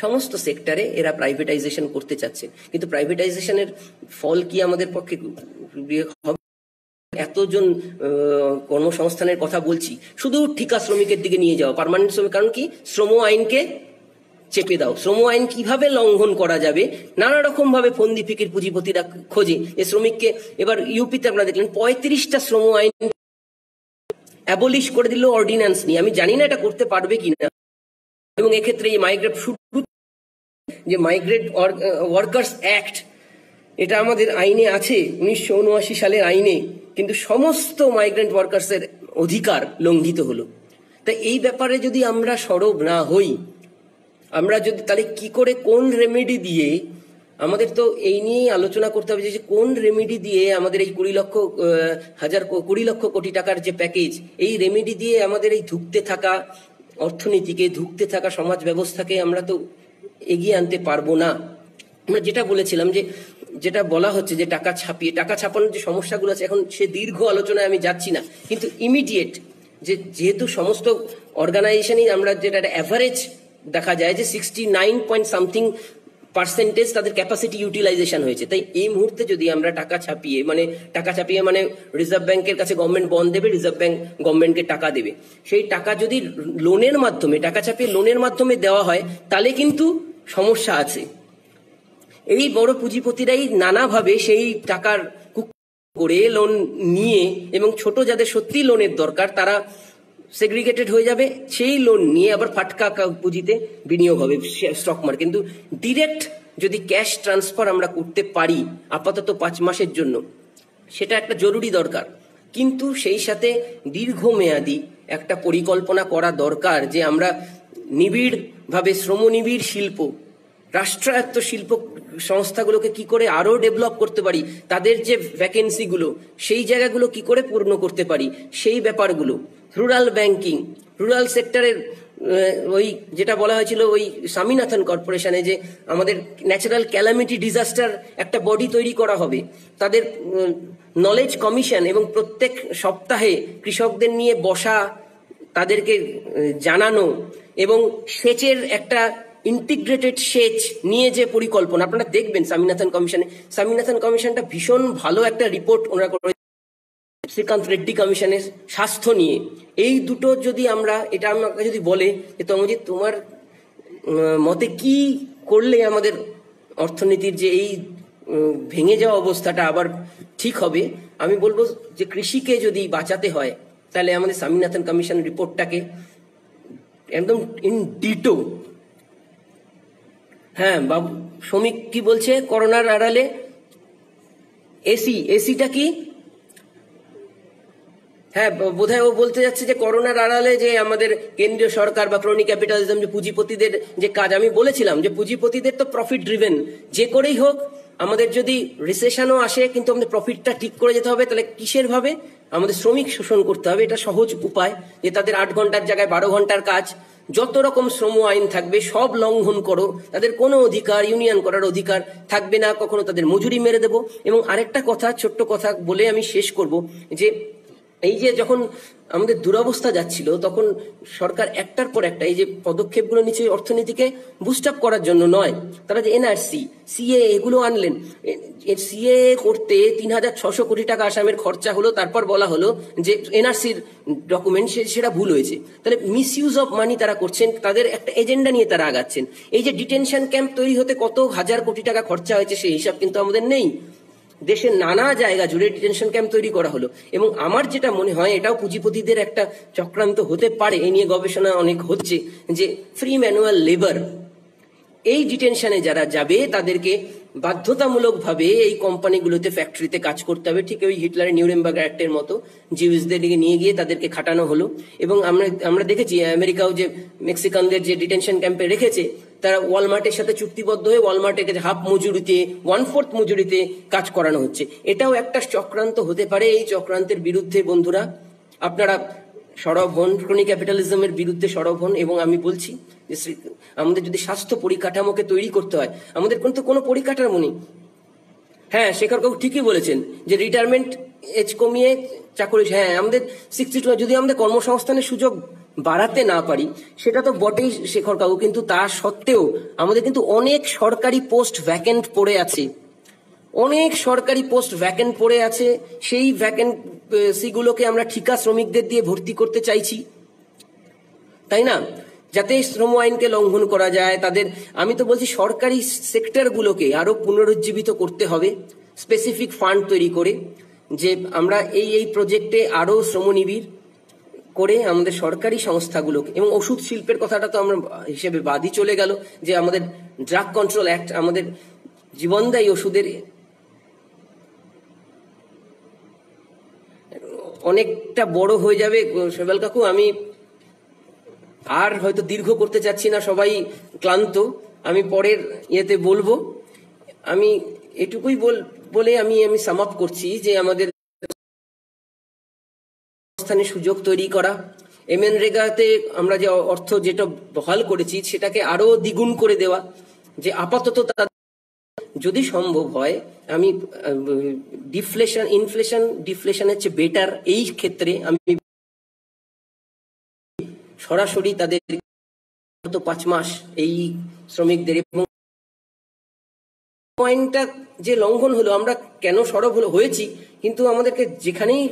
সমস্ত সেক্টরে এরা প্রাইভেটাইজেশন করতে চাচ্ছে। কিন্তু প্রাইভেটাইজেশনের ফল কি আমাদের পক্ষে হবে? এতজন কর্মসংস্থানের কথা বলছি, শুধু ঠিকা শ্রমিকের দিকে নিয়ে যাওয়া, পার্মানেন্ট শ্রমিক। কারণ কি? শ্রম আইনকে চেপে দাও। শ্রম আইন কিভাবে লঙ্ঘন করা যাবে নানা রকম ভাবে ফন্দি ফিকির পুঁজিপতিরা খোঁজে। এই শ্রমিককে এবার ইউপিতে আপনারা দেখলেন 35টা শ্রম আইন অ্যাবলিশ করে দিল অর্ডিন্যান্স নিয়ে। আমি জানি না এটা করতে পারবে কিনা। এবং এক্ষেত্রে এই মাইগ্রেট যে মাইগ্রেট ওয়ার্কার্স অ্যাক্ট, এটা আমাদের আইনে আছে 1979 সালের আইনে, কিন্তু সমস্ত মাইগ্রেন্ট ওয়ার্কার্সের অধিকার লঙ্ঘিত হলো। তাই এই ব্যাপারে যদি আমরা সরব না হই, আমরা যদি, তাহলে কি করে, কোন রেমেডি দিয়ে, আমাদের তো এই নিয়েই আলোচনা করতে হবে যে কোন রেমেডি দিয়ে আমাদের এই 20 লক্ষ কোটি টাকার যে প্যাকেজ, এই রেমেডি দিয়ে আমাদের এই ধুঁকতে থাকা অর্থনীতিকে, ধুঁকতে থাকা সমাজ ব্যবস্থাকে আমরা তো এগিয়ে আনতে পারবো না। আমরা যেটা বলেছিলাম, যে যেটা বলা হচ্ছে যে টাকা ছাপানোর যে সমস্যাগুলো আছে, এখন সে দীর্ঘ আলোচনায় আমি যাচ্ছি না, কিন্তু ইমিডিয়েট যেহেতু সমস্ত অর্গানাইজেশনই আমরা যেটা অ্যাভারেজ দেখা যায় যে 69% তাদের ক্যাপাসিটি ইউটিলাইজেশন হয়েছে। তাই এই মুহূর্তে যদি আমরা টাকা ছাপিয়ে মানে রিজার্ভ ব্যাংকের কাছে গভর্নমেন্ট বন্ড দেবে, রিজার্ভ ব্যাংক গভর্নমেন্টকে টাকা দেবে, সেই টাকা যদি লোনের মাধ্যমে, টাকা ছাপিয়ে লোনের মাধ্যমে দেওয়া হয়, তাহলে কিন্তু সমস্যা আছে। এই বড় পুঁজিপতিরাই নানাভাবে সেই টাকার করে লোন নিয়ে, এবং ছোট যাদের সত্যি লোনের দরকার তারা সেগ্রিগেটেড হয়ে যাবে, সেই লোন নিয়ে আবার ফাটকা পুঁজিতে বিনিয়োগ হবে স্টক মার্কেট। কিন্তু ডিরেক্ট যদি ক্যাশ ট্রান্সফার আমরা করতে পারি আপাতত 5 মাসের জন্য, সেটা একটা জরুরি দরকার। কিন্তু সেই সাথে দীর্ঘমেয়াদী একটা পরিকল্পনা করা দরকার, যে আমরা নিবিড়ভাবে শ্রমনিবিড় শিল্প, রাষ্ট্রায়ত্ত শিল্প সংস্থাগুলোকে কি করে আরো ডেভেলপ করতে পারি, তাদের যে ভ্যাকেন্সিগুলো সেই জায়গাগুলো কি করে পূর্ণ করতে পারি, সেই ব্যাপারগুলো। রুরাল ব্যাংকিং, রুরাল সেক্টরের ওই যেটা বলা হয়েছিল ওই স্বামীনাথন কর্পোরেশনে, যে আমাদের ন্যাচারাল ক্যালামিটি ডিজাস্টার একটা বডি তৈরি করা হবে, তাদের নলেজ কমিশন, এবং প্রত্যেক সপ্তাহে কৃষকদের নিয়ে বসা, তাদেরকে জানানো, এবং সেচের একটা ইন্টিগ্রেটেড সেচ নিয়ে যে পরিকল্পনা আপনারা দেখবেন স্বামীনাথন কমিশনটা ভীষণ ভালো একটা রিপোর্ট ওনারা করে। শ্রীকান্ত রেড্ডি কমিশনের স্বাস্থ্য নিয়ে, এই দুটো যদি আমরা, এটা আমাকে যদি বলে যে তমজিৎ তোমার মতে কি করলে আমাদের অর্থনীতির যে এই ভেঙে যাওয়া অবস্থাটা আবার ঠিক হবে। আমি বলবো যে কৃষিকে যদি বাঁচাতে হয় তাহলে আমাদের স্বামীনাথন কমিশন রিপোর্টটাকে একদম ইন ডিটো, হ্যাঁ বাবু শ্রমিক কি বলছে করোনার আড়ালে এসিটা কি, হ্যাঁ বোধহয় ও বলতে যাচ্ছে যে করোনার আড়ালে যে আমাদের কেন্দ্রীয় সরকার বা ক্রনি ক্যাপিটালিজম, যে পুঁজিপতিদের যে কাজ, আমি বলেছিলাম যে পুঁজিপতিদের তো প্রফিট ড্রিভেন, যে করেই হোক আমাদের যদি রিসেশনও আসে কিন্তু আমাদের প্রফিটটা ঠিক করে যেতে হবে। তাহলে কিসের ভাবে আমাদের শ্রমিক শোষণ করতে হবে, এটা সহজ উপায়, যে তাদের 8 ঘন্টার জায়গায় 12 ঘন্টার কাজ, যত রকম শ্রম আইন থাকবে সব লঙ্ঘন করো, তাদের কোনো অধিকার ইউনিয়ন করার অধিকার থাকবে না, কখনো তাদের মজুরি মেরে দেবো। এবং আরেকটা কথা, ছোট্ট কথা বলে আমি শেষ করব, যে এই যে যখন আমাদের দুরবস্থা যাচ্ছিল তখন সরকার একটার পর একটা এই যে পদক্ষেপগুলো নিচ্ছে অর্থনীতিকে বুস্ট আপ করার জন্য নয়, তারা যে এনআরসি সিএ এগুলো আনলেন, সিএ করতে 3,600 কোটি টাকা আসামের খরচা হলো, তারপর বলা হলো যে এনআরসির ডকুমেন্ট সেটা ভুল হয়েছে। তাহলে মিসইউজ অফ মানি তারা করছেন, তাদের একটা এজেন্ডা নিয়ে তারা আগাচ্ছেন। এই যে ডিটেনশন ক্যাম্প তৈরি হতে কত হাজার কোটি টাকা খরচা হয়েছে সেই হিসাব কিন্তু আমাদের নেই। দেশের নানা জায়গা জুড়ে ডিটেনশন ক্যাম্প তৈরি করা হলো। এবং আমার যেটা মনে হয় এটাও পুঁজিপতিদের একটা চক্রান্ত হতে পারে, এই নিয়ে গবেষণা অনেক হচ্ছে, যে ফ্রি ম্যানুয়াল লেবার, এই ডিটেনশনে যারা যাবে তাদেরকে বাধ্যতামূলকভাবে এই কোম্পানিগুলোতে ফ্যাক্টরিতে কাজ করতে হবে, ঠিক ওই হিটলারের নিউরেমবার্গ অ্যাক্টের মতো জিউসদের নিয়ে গিয়ে তাদেরকে খাটানো হলো। এবং আমরা দেখেছি আমেরিকাও যে মেক্সিকানদের যে ডিটেনশন ক্যাম্পে রেখেছে, তারা ওয়ালমার্টের সাথে চুক্তিবদ্ধ হয়ে ওয়ালমার্টের হাফ মজুরিতে 1/4 মজুরিতে কাজ করানো হচ্ছে। এটাও একটা চক্রান্ত হতে পারে। এই চক্রান্তের বিরুদ্ধে বন্ধুরা আপনারা সরব হন, ক্রনি ক্যাপিটালিজমের বিরুদ্ধে সরব হন। এবং আমি বলছি যে আমাদের যদি স্বাস্থ্য পরিকাঠামোকে তৈরি করতে হয়, আমাদের কিন্তু কোনো পরিকাঠামো নেই। হ্যাঁ শেখর কাকু ঠিকই বলেছেন যে রিটায়ারমেন্ট এজ কমিয়ে চাকরি, হ্যাঁ আমাদের 62, যদি আমাদের কর্মসংস্থানের সুযোগ বাড়াতে না পারি সেটা তো বটেই শেখর কাকু, কিন্তু তা সত্ত্বেও আমাদের কিন্তু অনেক সরকারি পোস্ট ভ্যাকেন্ট পড়ে আছে, অনেক সরকারি পোস্ট ভ্যাকেন্ট পড়ে আছে। সেই ভ্যাকেন্সিগুলোকে আমরা ঠিকা শ্রমিকদের দিয়ে ভর্তি করতে চাইছি, তাই না? যাতে শ্রম আইনকে লঙ্ঘন করা যায় তাদের, আমি তো বলছি সরকারি সেক্টরগুলোকে আরো পুনরুজ্জীবিত করতে হবে, স্পেসিফিক ফান্ড তৈরি করে, যে আমরা এই প্রজেক্টে আরো শ্রমনিবিড় করে আমাদের সরকারি সংস্থাগুলোকে। এবং ওষুধ শিল্পের কথাটা তো আমরা হিসেবে বাদই চলে গেল, যে আমাদের ড্রাগ কন্ট্রোল অ্যাক্ট আমাদের জীবনদায়ী ওষুধের অনেকটা বড় হয়ে যাবে শৈবাল কাকু, আমি আর হয়তো দীর্ঘ করতে চাচ্ছি না, সবাই ক্লান্ত, আমি পরের ইয়েতে বলবো। আমি এটুকুই বলে আমি সাম আপ করছি যে আমাদের স্থানে সুযোগ তৈরি করা, এমএনরেগাতে আমরা যে অর্থ যেটা বহাল করেছি সেটাকে আরো দ্বিগুণ করে দেওয়া, যে আপাতত যদি সম্ভব হয় আমি ডিফ্লেশনের চেয়ে বেটার এই ক্ষেত্রে আমি সরাসরি তাদের 5 মাস এই শ্রমিকদের, এবং পয়েন্টটা যে লঙ্ঘন হলো, আমরা কেন সরব হয়েছি, কিন্তু আমাদেরকে যেখানেই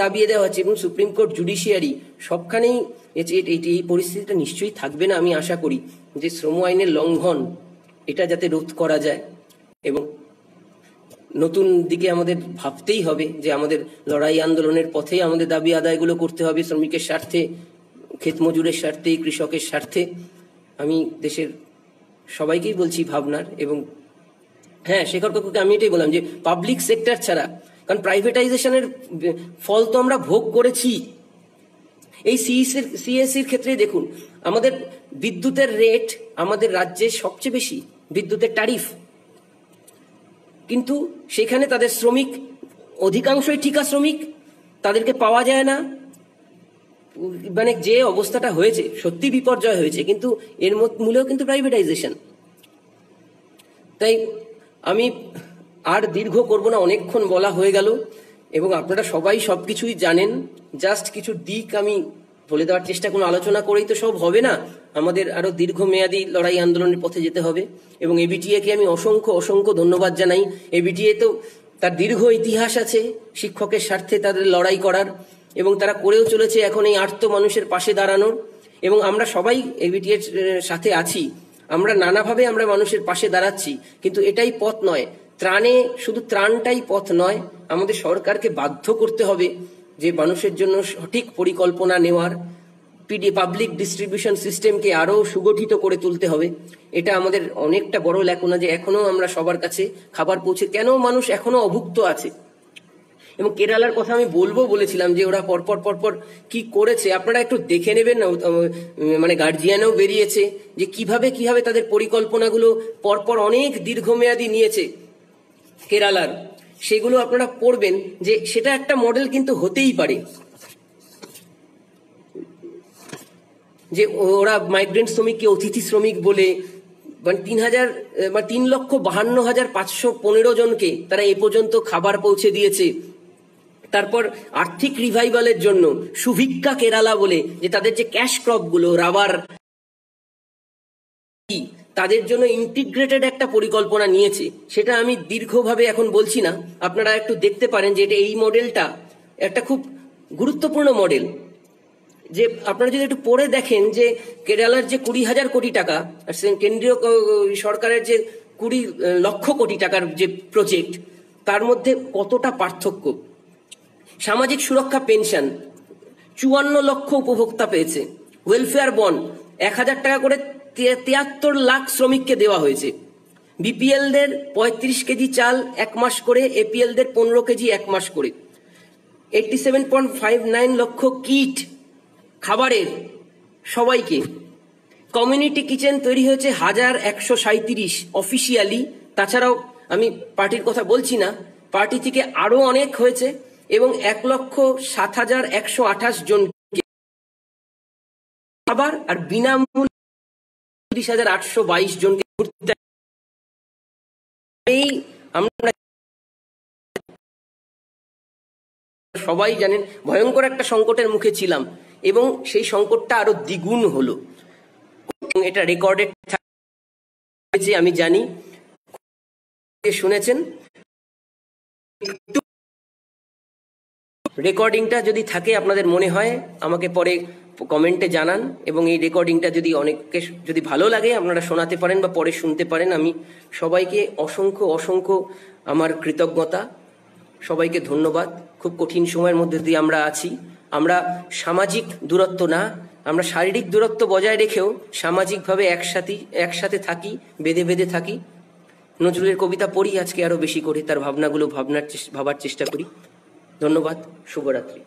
দাবিয়ে দেওয়া হচ্ছে এবং সুপ্রিম কোর্ট জুডিশিয়ারি সবখানেই এই পরিস্থিতিটা নিশ্চয়ই থাকবে না। আমি আশা করি যে শ্রম আইনের লঙ্ঘন এটা যাতে রোধ করা যায়, এবং নতুন দিকে আমাদের ভাবতেই হবে যে আমাদের লড়াই আন্দোলনের পথেই আমাদের দাবি আদায়গুলো করতে হবে, শ্রমিকের স্বার্থে, ক্ষেত মজুরের স্বার্থে, কৃষকের স্বার্থে। আমি দেশের সবাইকেই বলছি ভাবনার। এবং হ্যাঁ শেখর কাকুকে আমি এটাই বললাম যে পাবলিক সেক্টর ছাড়া, কারণ প্রাইভেটাইজেশনের ফল তো আমরা ভোগ করেছি। এই সিএসসির ক্ষেত্রে দেখুন, আমাদের বিদ্যুতের রেট আমাদের রাজ্যে সবচেয়ে বেশি, বিদ্যুতের ট্যারিফ, কিন্তু সেখানে তাদের শ্রমিক অধিকাংশই ঠিকা শ্রমিক, তাদেরকে পাওয়া যায় না। মানে যে অবস্থাটা হয়েছে সত্যি বিপর্যয় হয়েছে, কিন্তু এর মূলেও কিন্তু প্রাইভেটাইজেশন। তাই আমি আর দীর্ঘ করব না, অনেকক্ষণ বলা হয়ে গেল এবং আপনারা সবাই সবকিছুই জানেন। জাস্ট কিছু দিক আমি বলে দেওয়ার চেষ্টা, কোনো আলোচনা করেই তো সব হবে না, আমাদের আরো দীর্ঘমেয়াদী লড়াই আন্দোলনের পথে যেতে হবে। এবং এবিটিএ কে আমি অসংখ্য ধন্যবাদ জানাই। এবিটিএ তো তার দীর্ঘ ইতিহাস আছে শিক্ষকের স্বার্থে তাদের লড়াই করার, এবং তারা করেও চলেছে এখন এই আর্ত মানুষের পাশে দাঁড়ানোর। এবং আমরা সবাই এবিটিএর সাথে আছি, আমরা নানাভাবে আমরা মানুষের পাশে দাঁড়াচ্ছি, কিন্তু এটাই পথ নয়। ত্রাণে শুধু ত্রাণটাই পথ নয়, আমাদের সরকারকে বাধ্য করতে হবে যে মানুষের জন্য সঠিক পরিকল্পনা নেওয়ার, পাবলিক ডিস্ট্রিবিউশন সিস্টেমকে আরো সুগঠিত করে তুলতে হবে। এটা আমাদের অনেকটা বড় ল্যাকুনা যে এখনো আমরা সবার কাছে খাবার পৌঁছে, কেন মানুষ এখনো অভুক্ত আছে। এবং কেরালার কথা আমি বলেছিলাম যে ওরা পরপর পরপর কি করেছে, আপনারা একটু দেখে নেবেন না, মানে গার্জিয়ানও বেরিয়েছে যে কিভাবে কিভাবে তাদের পরিকল্পনাগুলো পরপর অনেক দীর্ঘমেয়াদী নিয়েছে কেরালার, সেগুলো আপনারা পড়বেন যে সেটা একটা মডেল কিন্তু হতেই পারে। যে ওরা মাইগ্রেন্ট শ্রমিককে অতিথি শ্রমিক বলে, মানে 3,52,515 জনকে তারা এ পর্যন্ত খাবার পৌঁছে দিয়েছে। তারপর আর্থিক রিভাইভালের জন্য সুভিক্ষা কেরালা বলে, যে তাদের যে ক্যাশ ক্রপ গুলো, রাবার, তাদের জন্য ইন্টিগ্রেটেড একটা পরিকল্পনা নিয়েছে। সেটা আমি দীর্ঘভাবে এখন বলছি না, আপনারা একটু দেখতে পারেন যে এটা, এই মডেলটা একটা খুব গুরুত্বপূর্ণ মডেল। যে আপনারা যদি একটু পড়ে দেখেন যে কেরালার যে 20,000 কোটি টাকা, আর কেন্দ্রীয় সরকারের যে 20 লক্ষ কোটি টাকার যে প্রজেক্ট, তার মধ্যে কতটা পার্থক্য। সামাজিক সুরক্ষা পেনশন 54 লক্ষ উপভোক্তা পেয়েছে। ওয়েলফেয়ার বন্ড 1,000 টাকা করে 73 লাখ শ্রমিককে দেওয়া হয়েছে। বিপিএল দের 35 কেজি চাল 1 মাস করে, এপিএল দের 15 কেজি 1 মাস করে। 87.59 লক্ষ কিট খাবারের সবাইকে। কমিউনিটি কিচেন তৈরি হয়েছে 1,137 অফিসিয়ালি, তাছাড়াও আমি পার্টির কথা বলছি না, পার্টি থেকে আরো অনেক হয়েছে। এবং 1,07,128 জনকে খাবার, আর বিনামূল্যে 30,822 জনকে ঘুরতে। এই আমরা সবাই জানেন ভয়ঙ্কর একটা সংকটের মুখে ছিলাম, এবং সেই সংকটটা আরো দ্বিগুণ হলো। এটা রেকর্ডেড হয়েছে, আমি জানি, শুনেছেন। রেকর্ডিংটা যদি থাকে আপনাদের মনে হয়, আমাকে পরে কমেন্টে জানান। এবং এই রেকর্ডিংটা যদি অনেককে যদি ভালো লাগে, আপনারা শোনাতে পারেন বা পরে শুনতে পারেন। আমি সবাইকে অসংখ্য অসংখ্য আমার কৃতজ্ঞতা, সবাইকে ধন্যবাদ। খুব কঠিন সময়ের মধ্যে দিয়ে আমরা আছি। আমরা সামাজিক দূরত্ব না, আমরা শারীরিক দূরত্ব বজায় রেখেও সামাজিকভাবে একসাথে থাকি, বেঁধে বেঁধে থাকি। নজরুলের কবিতা পড়ি আজকে আরো বেশি করে, তার ভাবনাগুলো ভাবার চেষ্টা করি। ধন্যবাদ, শুভরাত্রি।